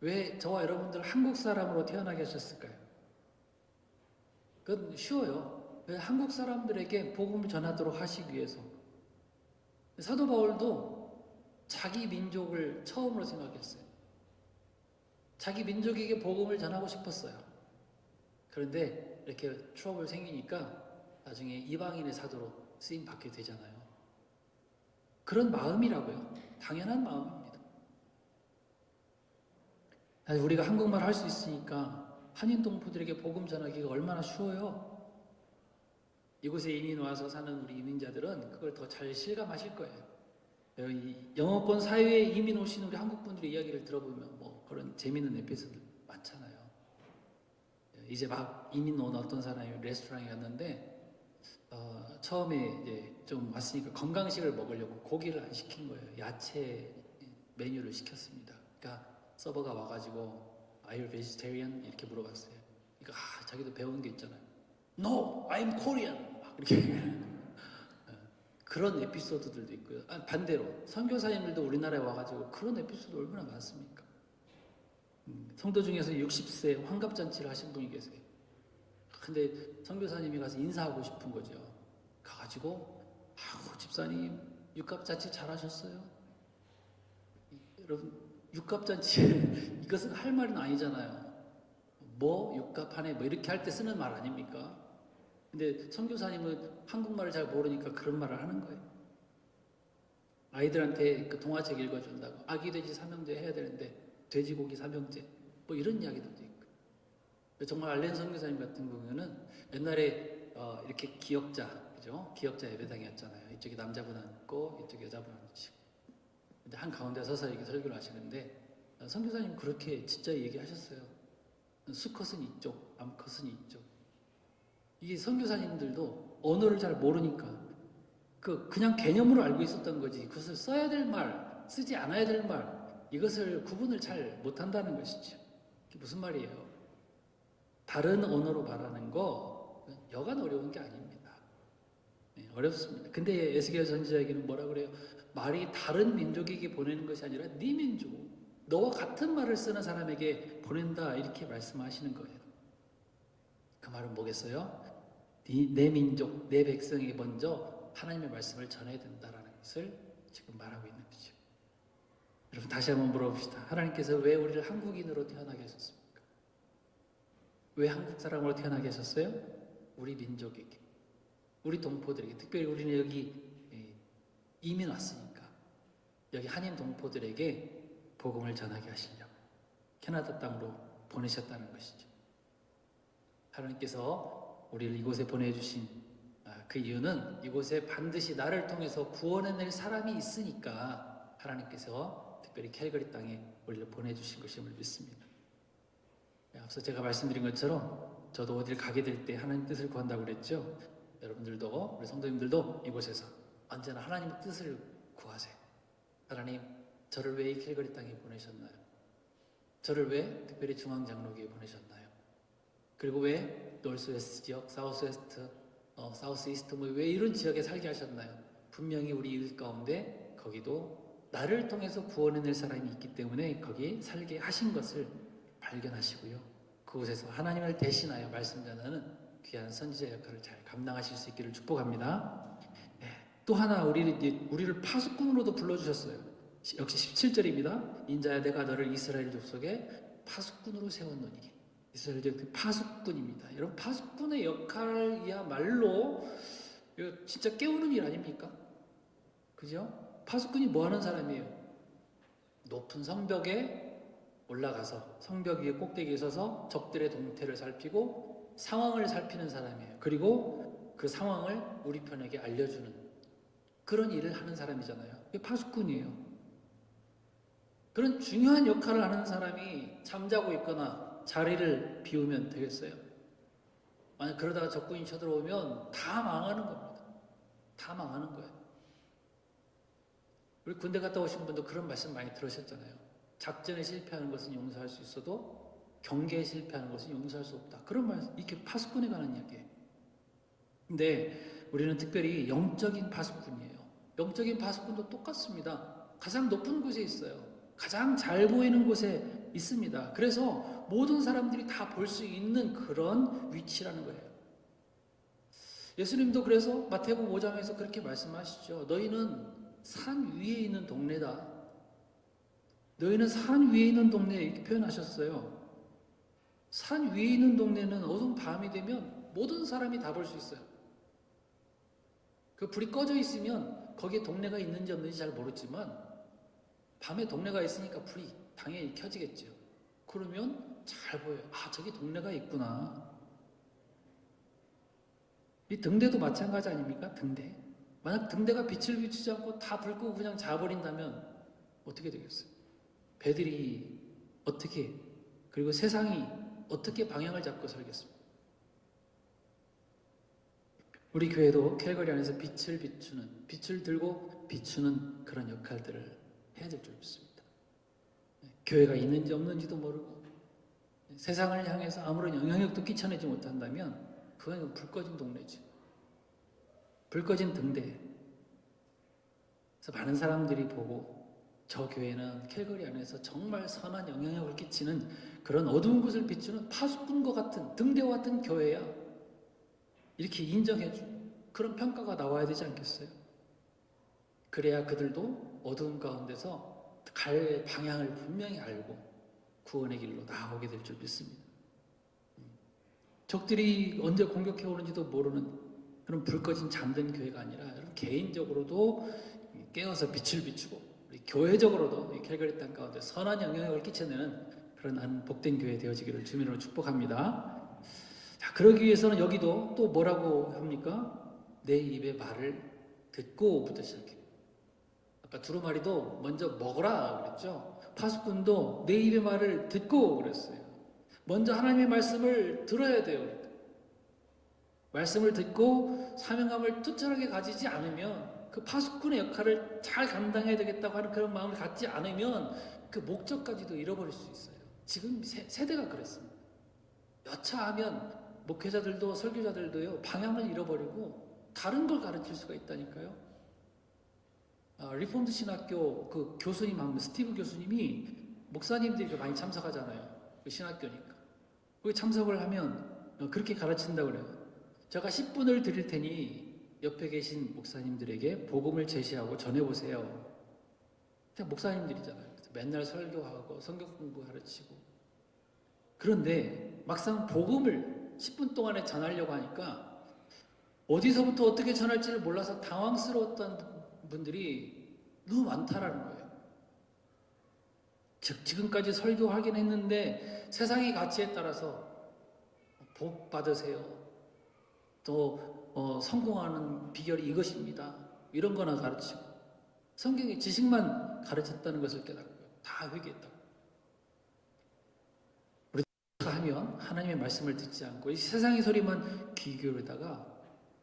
S2: 왜 저와 여러분들 한국 사람으로 태어나게 하셨을까요? 그건 쉬워요. 왜 한국 사람들에게 복음을 전하도록 하시기 위해서. 사도 바울도 자기 민족을 처음으로 생각했어요. 자기 민족에게 복음을 전하고 싶었어요. 그런데 이렇게 트러블 생기니까 나중에 이방인의 사도로 쓰임 받게 되잖아요. 그런 마음이라고요. 당연한 마음입니다. 우리가 한국말 할 수 있으니까 한인 동포들에게 복음 전하기가 얼마나 쉬워요. 이곳에 이민 와서 사는 우리 이민자들은 그걸 더 잘 실감하실 거예요. 이 영어권 사회에 이민 오신 우리 한국 분들의 이야기를 들어보면 뭐 그런 재미있는 에피소드 많잖아요. 이제 막 이민 온 어떤 사람이 레스토랑에 갔는데 처음에 이제 좀 왔으니까 건강식을 먹으려고 고기를 안 시킨 거예요. 야채 메뉴를 시켰습니다. 그러니까 서버가 와가지고 Are you vegetarian? 이렇게 물어봤어요. 그러니까 자기도 배운 게 있잖아요. No, I'm Korean. 막 이렇게 그런 에피소드들도 있고요. 반대로 선교사님들도 우리나라에 와가지고 그런 에피소드 얼마나 많습니까? 성도 중에서 60세 환갑잔치를 하신 분이 계세요. 근데 선교사님이 가서 인사하고 싶은 거죠. 가가지고 집사님 육갑잔치 잘하셨어요? 여러분 육갑잔치 이것은 할 말은 아니잖아요. 뭐 육갑하네 뭐 이렇게 할 때 쓰는 말 아닙니까? 근데 선교사님은 한국말을 잘 모르니까 그런 말을 하는 거예요. 아이들한테 그 동화책 읽어준다고 아기 돼지 삼형제 해야 되는데 돼지고기 삼형제 뭐 이런 이야기들도 있고. 정말 알렌 선교사님 같은 경우는 옛날에 이렇게 기역자, 그죠? 기역자 예배당이었잖아요. 이쪽에 남자분 앉고 이쪽에 여자분 앉으시고. 근데 한 가운데 서서 이렇게 설교를 하시는데 선교사님 그렇게 진짜 얘기하셨어요. 수컷은 이쪽, 암컷은 이쪽. 이게 선교사님들도 언어를 잘 모르니까 그냥 개념으로 알고 있었던 거지 그것을 써야 될 말, 쓰지 않아야 될 말 이것을 구분을 잘 못한다는 것이죠. 이게 무슨 말이에요? 다른 언어로 말하는 거 여간 어려운 게 아닙니다. 네, 어렵습니다. 근데 에스겔 선지자에게는 뭐라 그래요? 말이 다른 민족에게 보내는 것이 아니라 네 민족, 너와 같은 말을 쓰는 사람에게 보낸다 이렇게 말씀하시는 거예요. 그 말은 뭐겠어요? 내 민족, 내 백성에게 먼저 하나님의 말씀을 전해야 된다라는 것을 지금 말하고 있는 거죠. 여러분 다시 한번 물어봅시다. 하나님께서 왜 우리를 한국인으로 태어나게 하셨습니까? 왜 한국 사람으로 태어나게 하셨어요? 우리 민족에게, 우리 동포들에게, 특별히 우리는 여기 이민 왔으니까 여기 한인 동포들에게 복음을 전하게 하시려고 캐나다 땅으로 보내셨다는 것이죠. 하나님께서 우리를 이곳에 보내주신 그 이유는 이곳에 반드시 나를 통해서 구원해낼 사람이 있으니까 하나님께서 특별히 캘거리 땅에 우리를 보내주신 것임을 믿습니다. 앞서 제가 말씀드린 것처럼 저도 어딜 가게 될 때 하나님 뜻을 구한다고 그랬죠. 여러분들도 우리 성도님들도 이곳에서 언제나 하나님의 뜻을 구하세요. 하나님, 저를 왜 이 캘거리 땅에 보내셨나요? 저를 왜 특별히 중앙장로교에 보내셨나요? 그리고 왜 노스웨스트 지역, 사우스웨스트, 사우스 이스트 왜 이런 지역에 살게 하셨나요? 분명히 우리 이웃 가운데 거기도 나를 통해서 구원해낼 사람이 있기 때문에 거기 살게 하신 것을 발견하시고요. 그곳에서 하나님을 대신하여 말씀 전하는 귀한 선지자 역할을 잘 감당하실 수 있기를 축복합니다. 또 하나 우리를 파수꾼으로도 불러주셨어요. 역시 17절입니다. 인자야 내가 너를 이스라엘 족속에 파수꾼으로 세웠노니. 이스라엘 족속 파수꾼입니다. 여러분 파수꾼의 역할이야말로 진짜 깨우는 일 아닙니까? 그죠? 파수꾼이 뭐 하는 사람이에요? 높은 성벽에 올라가서 성벽 위에 꼭대기에 서서 적들의 동태를 살피고 상황을 살피는 사람이에요. 그리고 그 상황을 우리 편에게 알려주는 그런 일을 하는 사람이잖아요. 이게 파수꾼이에요. 그런 중요한 역할을 하는 사람이 잠자고 있거나 자리를 비우면 되겠어요? 만약 그러다가 적군이 쳐들어오면 다 망하는 겁니다. 다 망하는 거예요. 우리 군대 갔다 오신 분도 그런 말씀 많이 들으셨잖아요. 작전에 실패하는 것은 용서할 수 있어도 경계에 실패하는 것은 용서할 수 없다. 그런 말, 이렇게 파수꾼에 관한 이야기예요. 근데 우리는 특별히 영적인 파수꾼이에요. 영적인 파수꾼도 똑같습니다. 가장 높은 곳에 있어요. 가장 잘 보이는 곳에 있습니다. 그래서 모든 사람들이 다 볼 수 있는 그런 위치라는 거예요. 예수님도 그래서 마태복음 5장에서 그렇게 말씀하시죠. 너희는 산 위에 있는 동네다. 너희는 산 위에 있는 동네 이렇게 표현하셨어요. 산 위에 있는 동네는 어두운 밤이 되면 모든 사람이 다 볼 수 있어요. 그 불이 꺼져 있으면 거기에 동네가 있는지 없는지 잘 모르지만 밤에 동네가 있으니까 불이 당연히 켜지겠죠. 그러면 잘 보여요. 아, 저기 동네가 있구나. 이 등대도 마찬가지 아닙니까? 등대. 만약 등대가 빛을 비추지 않고 다 불 끄고 그냥 자버린다면 어떻게 되겠어요? 배들이 어떻게, 그리고 세상이 어떻게 방향을 잡고 살겠습니까? 우리 교회도 캘거리 안에서 빛을 비추는, 빛을 들고 비추는 그런 역할들을 해야 될 줄 믿습니다. 교회가 있는지 없는지도 모르고 세상을 향해서 아무런 영향력도 끼쳐내지 못한다면 그건 불 꺼진 동네지. 불 꺼진 등대. 그래서 많은 사람들이 보고 저 교회는 캘거리 안에서 정말 선한 영향력을 끼치는 그런 어두운 곳을 비추는 파수꾼과 같은 등대와 같은 교회야. 이렇게 인정해주고 그런 평가가 나와야 되지 않겠어요? 그래야 그들도 어두운 가운데서 갈 방향을 분명히 알고 구원의 길로 나아오게 될 줄 믿습니다. 적들이 언제 공격해 오는지도 모르는 그런 불 꺼진 잠든 교회가 아니라 여러분 개인적으로도 깨어서 빛을 비추고 우리 교회적으로도 이 캘거리 땅 가운데 선한 영향력을 끼쳐내는 그런 한 복된 교회 되어지기를 주님으로 축복합니다. 자, 그러기 위해서는 여기도 또 뭐라고 합니까? 내 입의 말을 듣고부터 시작해요. 아까 두루마리도 먼저 먹어라 그랬죠. 파수꾼도 내 입의 말을 듣고 그랬어요. 먼저 하나님의 말씀을 들어야 돼요. 말씀을 듣고 사명감을 투철하게 가지지 않으면 그 파수꾼의 역할을 잘 감당해야 되겠다고 하는 그런 마음을 갖지 않으면 그 목적까지도 잃어버릴 수 있어요. 지금 세대가 그랬습니다. 여차하면 목회자들도 설교자들도요 방향을 잃어버리고 다른 걸 가르칠 수가 있다니까요. 리폼드 신학교 그 교수님 한 분, 스티브 교수님이 목사님들이 많이 참석하잖아요. 그 신학교니까. 거기 참석을 하면 그렇게 가르친다고 그래요. 제가 10분을 드릴 테니 옆에 계신 목사님들에게 복음을 제시하고 전해보세요. 목사님들이잖아요. 그래서 맨날 설교하고 성경 공부 가르치고. 그런데 막상 복음을 10분 동안에 전하려고 하니까 어디서부터 어떻게 전할지를 몰라서 당황스러웠던 분들이 너무 많다라는 거예요. 즉 지금까지 설교하긴 했는데 세상의 가치에 따라서 복 받으세요. 또 성공하는 비결이 이것입니다. 이런 거나 가르치고 성경의 지식만 가르쳤다는 것을 깨닫고요. 다 회개했다고. 우리가 하면 하나님의 말씀을 듣지 않고 이 세상의 소리만 귀 기울이다가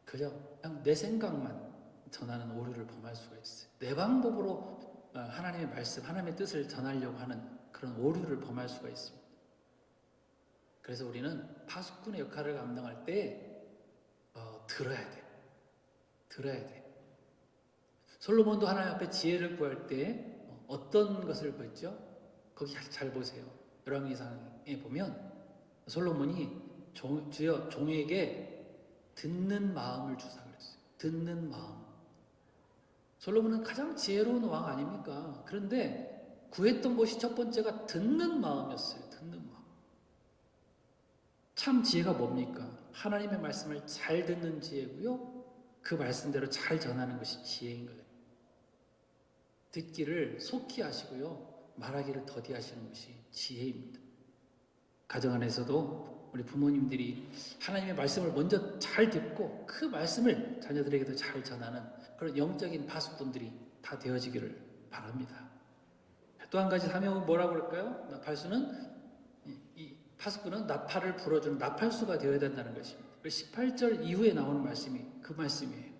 S2: 그냥 내 생각만 전하는 오류를 범할 수가 있어요. 내 방법으로 하나님의 말씀, 하나님의 뜻을 전하려고 하는 그런 오류를 범할 수가 있습니다. 그래서 우리는 파수꾼의 역할을 감당할 때 들어야 돼. 들어야 돼. 솔로몬도 하나님 앞에 지혜를 구할 때 어떤 것을 구했죠? 거기 잘 보세요. 열왕기상에 보면 솔로몬이 주여 종에게 듣는 마음을 주사 그랬어요. 듣는 마음. 솔로몬은 가장 지혜로운 왕 아닙니까? 그런데 구했던 것이 첫 번째가 듣는 마음이었어요. 듣는 마음. 참 지혜가 뭡니까? 하나님의 말씀을 잘 듣는 지혜고요. 그 말씀대로 잘 전하는 것이 지혜인 거예요. 듣기를 속히 하시고요. 말하기를 더디 하시는 것이 지혜입니다. 가정 안에서도 우리 부모님들이 하나님의 말씀을 먼저 잘 듣고 그 말씀을 자녀들에게도 잘 전하는 그런 영적인 파수꾼들이 다 되어지기를 바랍니다. 또 한 가지 사명은 뭐라고 그럴까요? 나팔수는 이 파수꾼은 나팔을 불어주는 나팔수가 되어야 된다는 것입니다. 18절 이후에 나오는 말씀이 그 말씀이에요.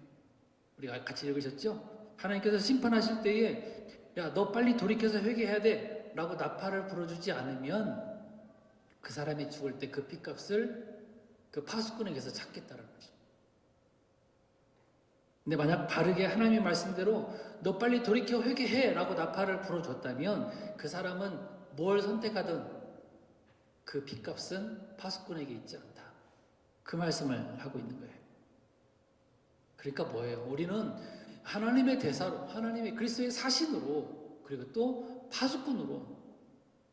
S2: 우리가 같이 읽으셨죠? 하나님께서 심판하실 때에 야, 너 빨리 돌이켜서 회개해야 돼 라고 나팔을 불어주지 않으면 그 사람이 죽을 때 그 핏값을 그 파수꾼에게서 찾겠다는 것입니다. 근데 만약 바르게 하나님의 말씀대로 너 빨리 돌이켜 회개해 라고 나팔을 불어줬다면 그 사람은 뭘 선택하든 그 핏값은 파수꾼에게 있지 않다. 그 말씀을 하고 있는 거예요. 그러니까 뭐예요? 우리는 하나님의 대사로, 하나님의 그리스도의 사신으로, 그리고 또 파수꾼으로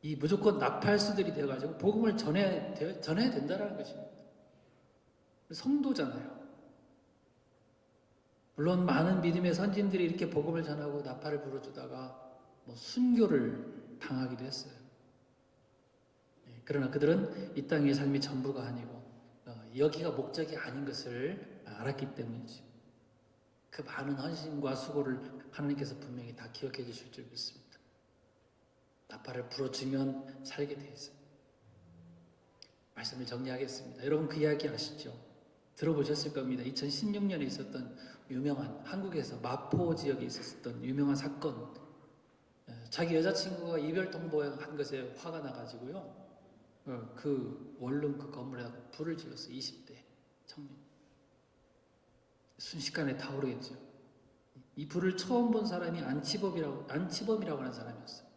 S2: 이 무조건 나팔수들이 되어가지고 복음을 전해야 된다는 것입니다. 성도잖아요. 물론 많은 믿음의 선진들이 이렇게 복음을 전하고 나팔을 불어주다가 순교를 당하기도 했어요. 그러나 그들은 이 땅의 삶이 전부가 아니고 여기가 목적이 아닌 것을 알았기 때문이지. 그 많은 헌신과 수고를 하나님께서 분명히 다 기억해 주실 줄 믿습니다. 나팔을 불어주면 살게 돼 있어요. 말씀을 정리하겠습니다. 여러분 그 이야기 아시죠? 들어보셨을 겁니다. 2016년에 있었던 유명한, 한국에서 마포 지역에 있었던 유명한 사건. 자기 여자친구가 이별 통보한 것에 화가 나가지고요, 그 원룸 그 건물에다가 불을 질렀어요. 20대 청년. 순식간에 타오르겠죠. 이 불을 처음 본 사람이 안치범이라고 하는 사람이었어요.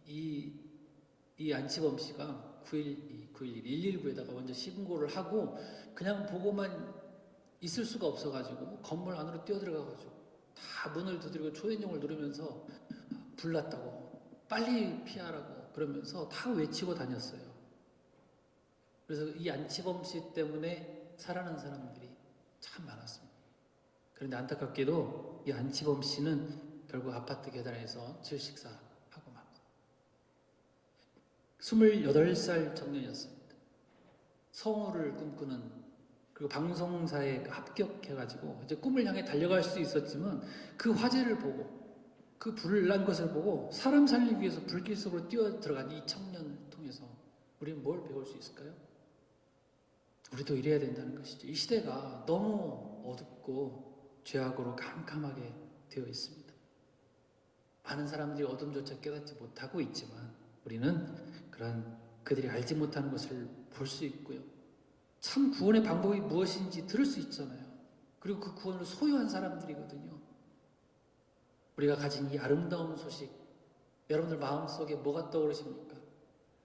S2: 이 안치범 씨가 119에다가 먼저 신고를 하고 그냥 보고만 있을 수가 없어가지고 건물 안으로 뛰어들어가가지고 다 문을 두드리고 초인종을 누르면서 불났다고, 빨리 피하라고 그러면서 다 외치고 다녔어요. 그래서 이 안치범 씨 때문에 살아난 사람들이 참 많았습니다. 그런데 안타깝게도 이 안치범 씨는 결국 아파트 계단에서 질식사하고 맙니다. 28살 청년이었습니다. 성우를 꿈꾸는, 그리고 방송사에 합격해가지고 이제 꿈을 향해 달려갈 수 있었지만 그 화재를 보고, 그 불을 난 것을 보고 사람 살리기 위해서 불길 속으로 뛰어 들어간 이 청년을 통해서 우리는 뭘 배울 수 있을까요? 우리도 이래야 된다는 것이죠. 이 시대가 너무 어둡고 죄악으로 캄캄하게 되어 있습니다. 많은 사람들이 어둠조차 깨닫지 못하고 있지만 우리는 그런 그들이 알지 못하는 것을 볼 수 있고요. 참 구원의 방법이 무엇인지 들을 수 있잖아요. 그리고 그 구원을 소유한 사람들이거든요. 우리가 가진 이 아름다운 소식, 여러분들 마음속에 뭐가 떠오르십니까?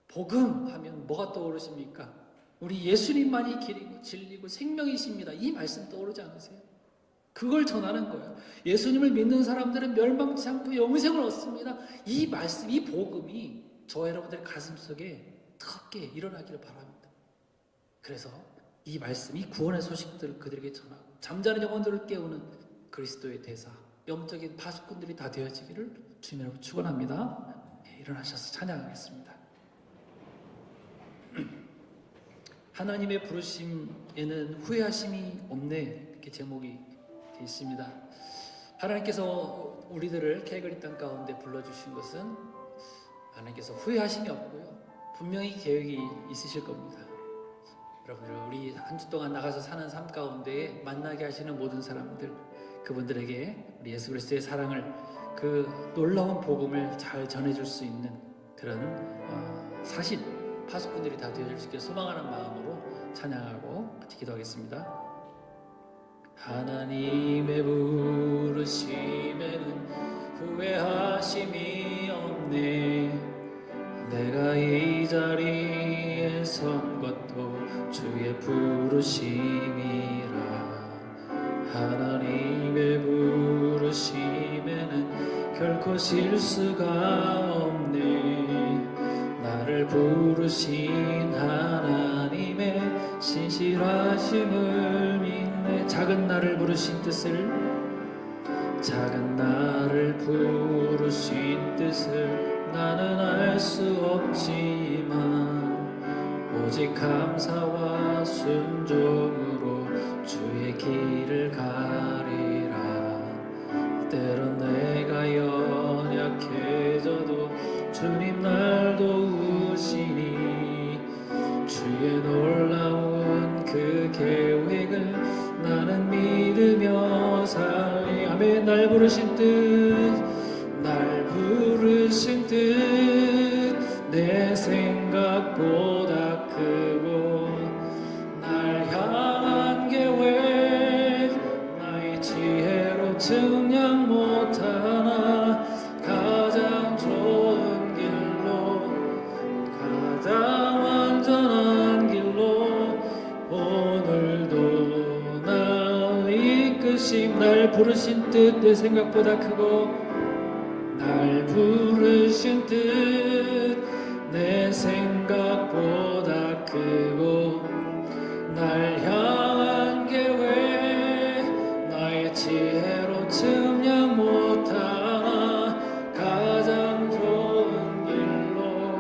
S2: 복음 하면 뭐가 떠오르십니까? 우리 예수님만이 길이고 진리고 생명이십니다. 이 말씀 떠오르지 않으세요? 그걸 전하는 거예요. 예수님을 믿는 사람들은 멸망치 않고 영생을 얻습니다. 이 말씀, 이 복음이 저와 여러분들의 가슴속에 뜨겁게 일어나기를 바랍니다. 그래서 이 말씀, 이 구원의 소식들을 그들에게 전하고 잠자는 영혼들을 깨우는 그리스도의 대사, 영적인 파수꾼들이 다 되어지기를 주님으로 축원합니다. 일어나셔서 찬양하겠습니다. 하나님의 부르심에는 후회하심이 없네, 이렇게 제목이 되어 있습니다. 하나님께서 우리들을 calvary 땅 가운데 불러주신 것은 하나님께서 후회하심이 없고요, 분명히 계획이 있으실 겁니다. 여러분들, 우리 한 주 동안 나가서 사는 삶 가운데 만나게 하시는 모든 사람들, 그분들에게 우리 예수 그리스도의 사랑을, 그 놀라운 복음을 잘 전해줄 수 있는 그런 사실, 파수꾼들이 다 되어줄 수 있게 소망하는 마음으로 찬양하고 같이 기도하겠습니다. 하나님의 부르심에는 후회하심이 없네. 내가 이 자리에 선 것도 주의 부르심이라. 하나님의 부르심에는 결코 실수가 없네. 나를 부르신 하나님의 신실하심을 믿네. 작은 나를 부르신 뜻을, 작은 나를 부르신 뜻을 나는 알 수 없지만 오직 감사와 순종으로 주의 길을 가리라. 때론 내가 연약해져도 주님 날 도우시니 주의 놀라운 그 계획을 나는 믿으며 살리. 아멘. 날 부르신 뜻, 날 부르신 뜻, 내 생각보다 크고 날 향한 계획 나의 지혜로 증량 못하나. 가장 좋은 길로, 가장 완전한 길로 오늘도 날 이끄심. 날 부르신 뜻, 내 생각보다 크고 날 부르신 뜻, 내 생각보다 크고 날 향한 계획 나의 지혜로 측량 못하나. 가장 좋은 길로,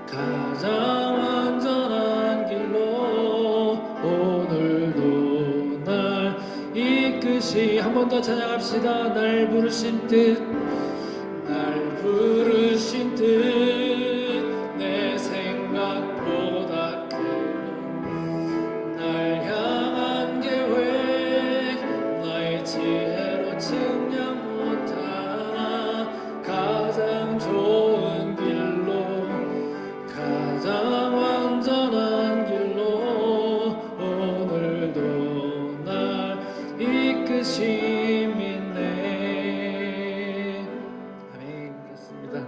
S2: 가장 완전한 길로 오늘도 같이 한 번 더 찬양합시다. 날 부르신 뜻, 날 부르신 뜻, 내 생각보다 큰 날 향한 계획, 나의 지혜로 측량 못하나 가장 좋은 길로, 가장 완전한 길로 오늘도 날 이끄심 있네. 아멘. 그렇습니다.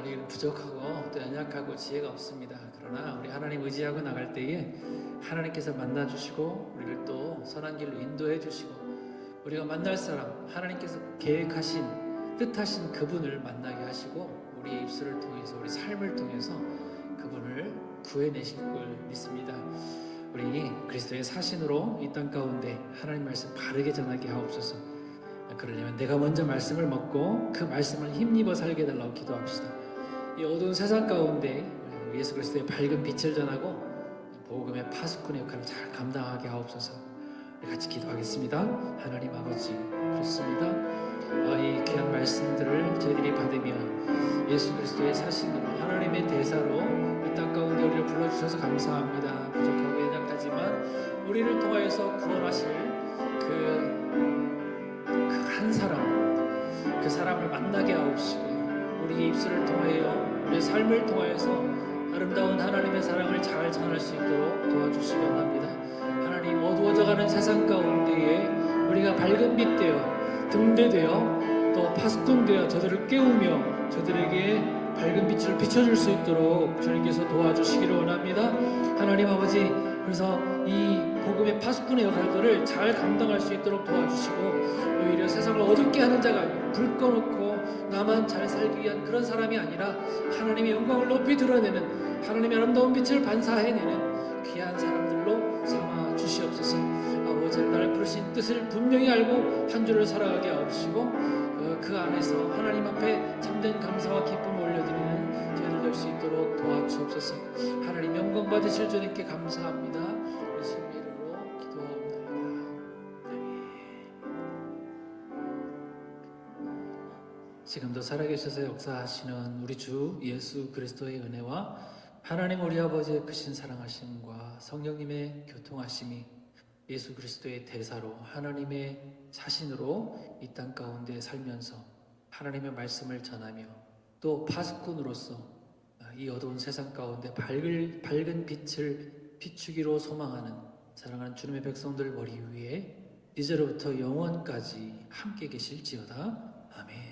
S2: 우리는 부족하고 또 연약하고 지혜가 없습니다. 그러나 우리 하나님 의지하고 나갈 때에 하나님께서 만나주시고 우리를 또 선한 길로 인도해 주시고, 우리가 만날 사람, 하나님께서 계획하신 뜻하신 그분을 만나게 하시고 우리의 입술을 통해서, 우리 삶을 통해서 그분을 구해내실 걸 믿습니다. 우리 그리스도의 사신으로 이 땅 가운데 하나님 말씀 바르게 전하게 하옵소서. 그러려면 내가 먼저 말씀을 먹고 그 말씀을 힘입어 살게 해달라고 기도합시다. 이 어두운 세상 가운데 예수 그리스도의 밝은 빛을 전하고 복음의 파수꾼의 역할을 잘 감당하게 하옵소서. 우리 같이 기도하겠습니다. 하나님 아버지, 그렇습니다. 이 귀한 말씀들을 저희들이 받으며 예수 그리스도의 사신으로, 하나님의 대사로 이 땅 가운데 우리를 불러주셔서 감사합니다. 부족하고 연약하지만 우리를 통하여서 구원하실 그 한 사람, 그 사람을 만나게 하옵시고, 우리의 입술을 통하여, 우리의 삶을 통하여서 아름다운 하나님의 사랑을 잘 전할 수 있도록 도와주시기 원합니다. 하나님, 어두워져가는 세상 가운데에 우리가 밝은 빛 되어, 등대되어, 또 파수꾼 되어 저들을 깨우며 저들에게 밝은 빛을 비춰줄 수 있도록 주님께서 도와주시기를 원합니다. 하나님 아버지, 그래서 이 복음의 파수꾼의 역할들을 잘 감당할 수 있도록 도와주시고, 오히려 세상을 어둡게 하는 자가 아니고 불 꺼놓고 나만 잘 살기 위한 그런 사람이 아니라 하나님의 영광을 높이 드러내는, 하나님의 아름다운 빛을 반사해내는 귀한 사람들로 삼아 주시옵소서. 아버지, 날 부르신 뜻을 분명히 알고 한 주를 살아가게 하옵시고, 그 안에서 하나님 앞에 참된 감사와 기쁨을 올려드리는 저희들 될 수 있도록 도와주옵소서. 하나님 영광 받으실 주님께 감사합니다. 예수님의 이름으로 기도하옵나이다. 지금도 살아계셔서 역사하시는 우리 주 예수 그리스도의 은혜와 하나님 우리 아버지의 크신 사랑하심과 성령님의 교통하심이 예수 그리스도의 대사로, 하나님의 사신으로 이 땅 가운데 살면서 하나님의 말씀을 전하며 또 파수꾼으로서 이 어두운 세상 가운데 밝은 빛을 비추기로 소망하는 사랑하는 주님의 백성들 머리 위에 이제로부터 영원까지 함께 계실지어다. 아멘.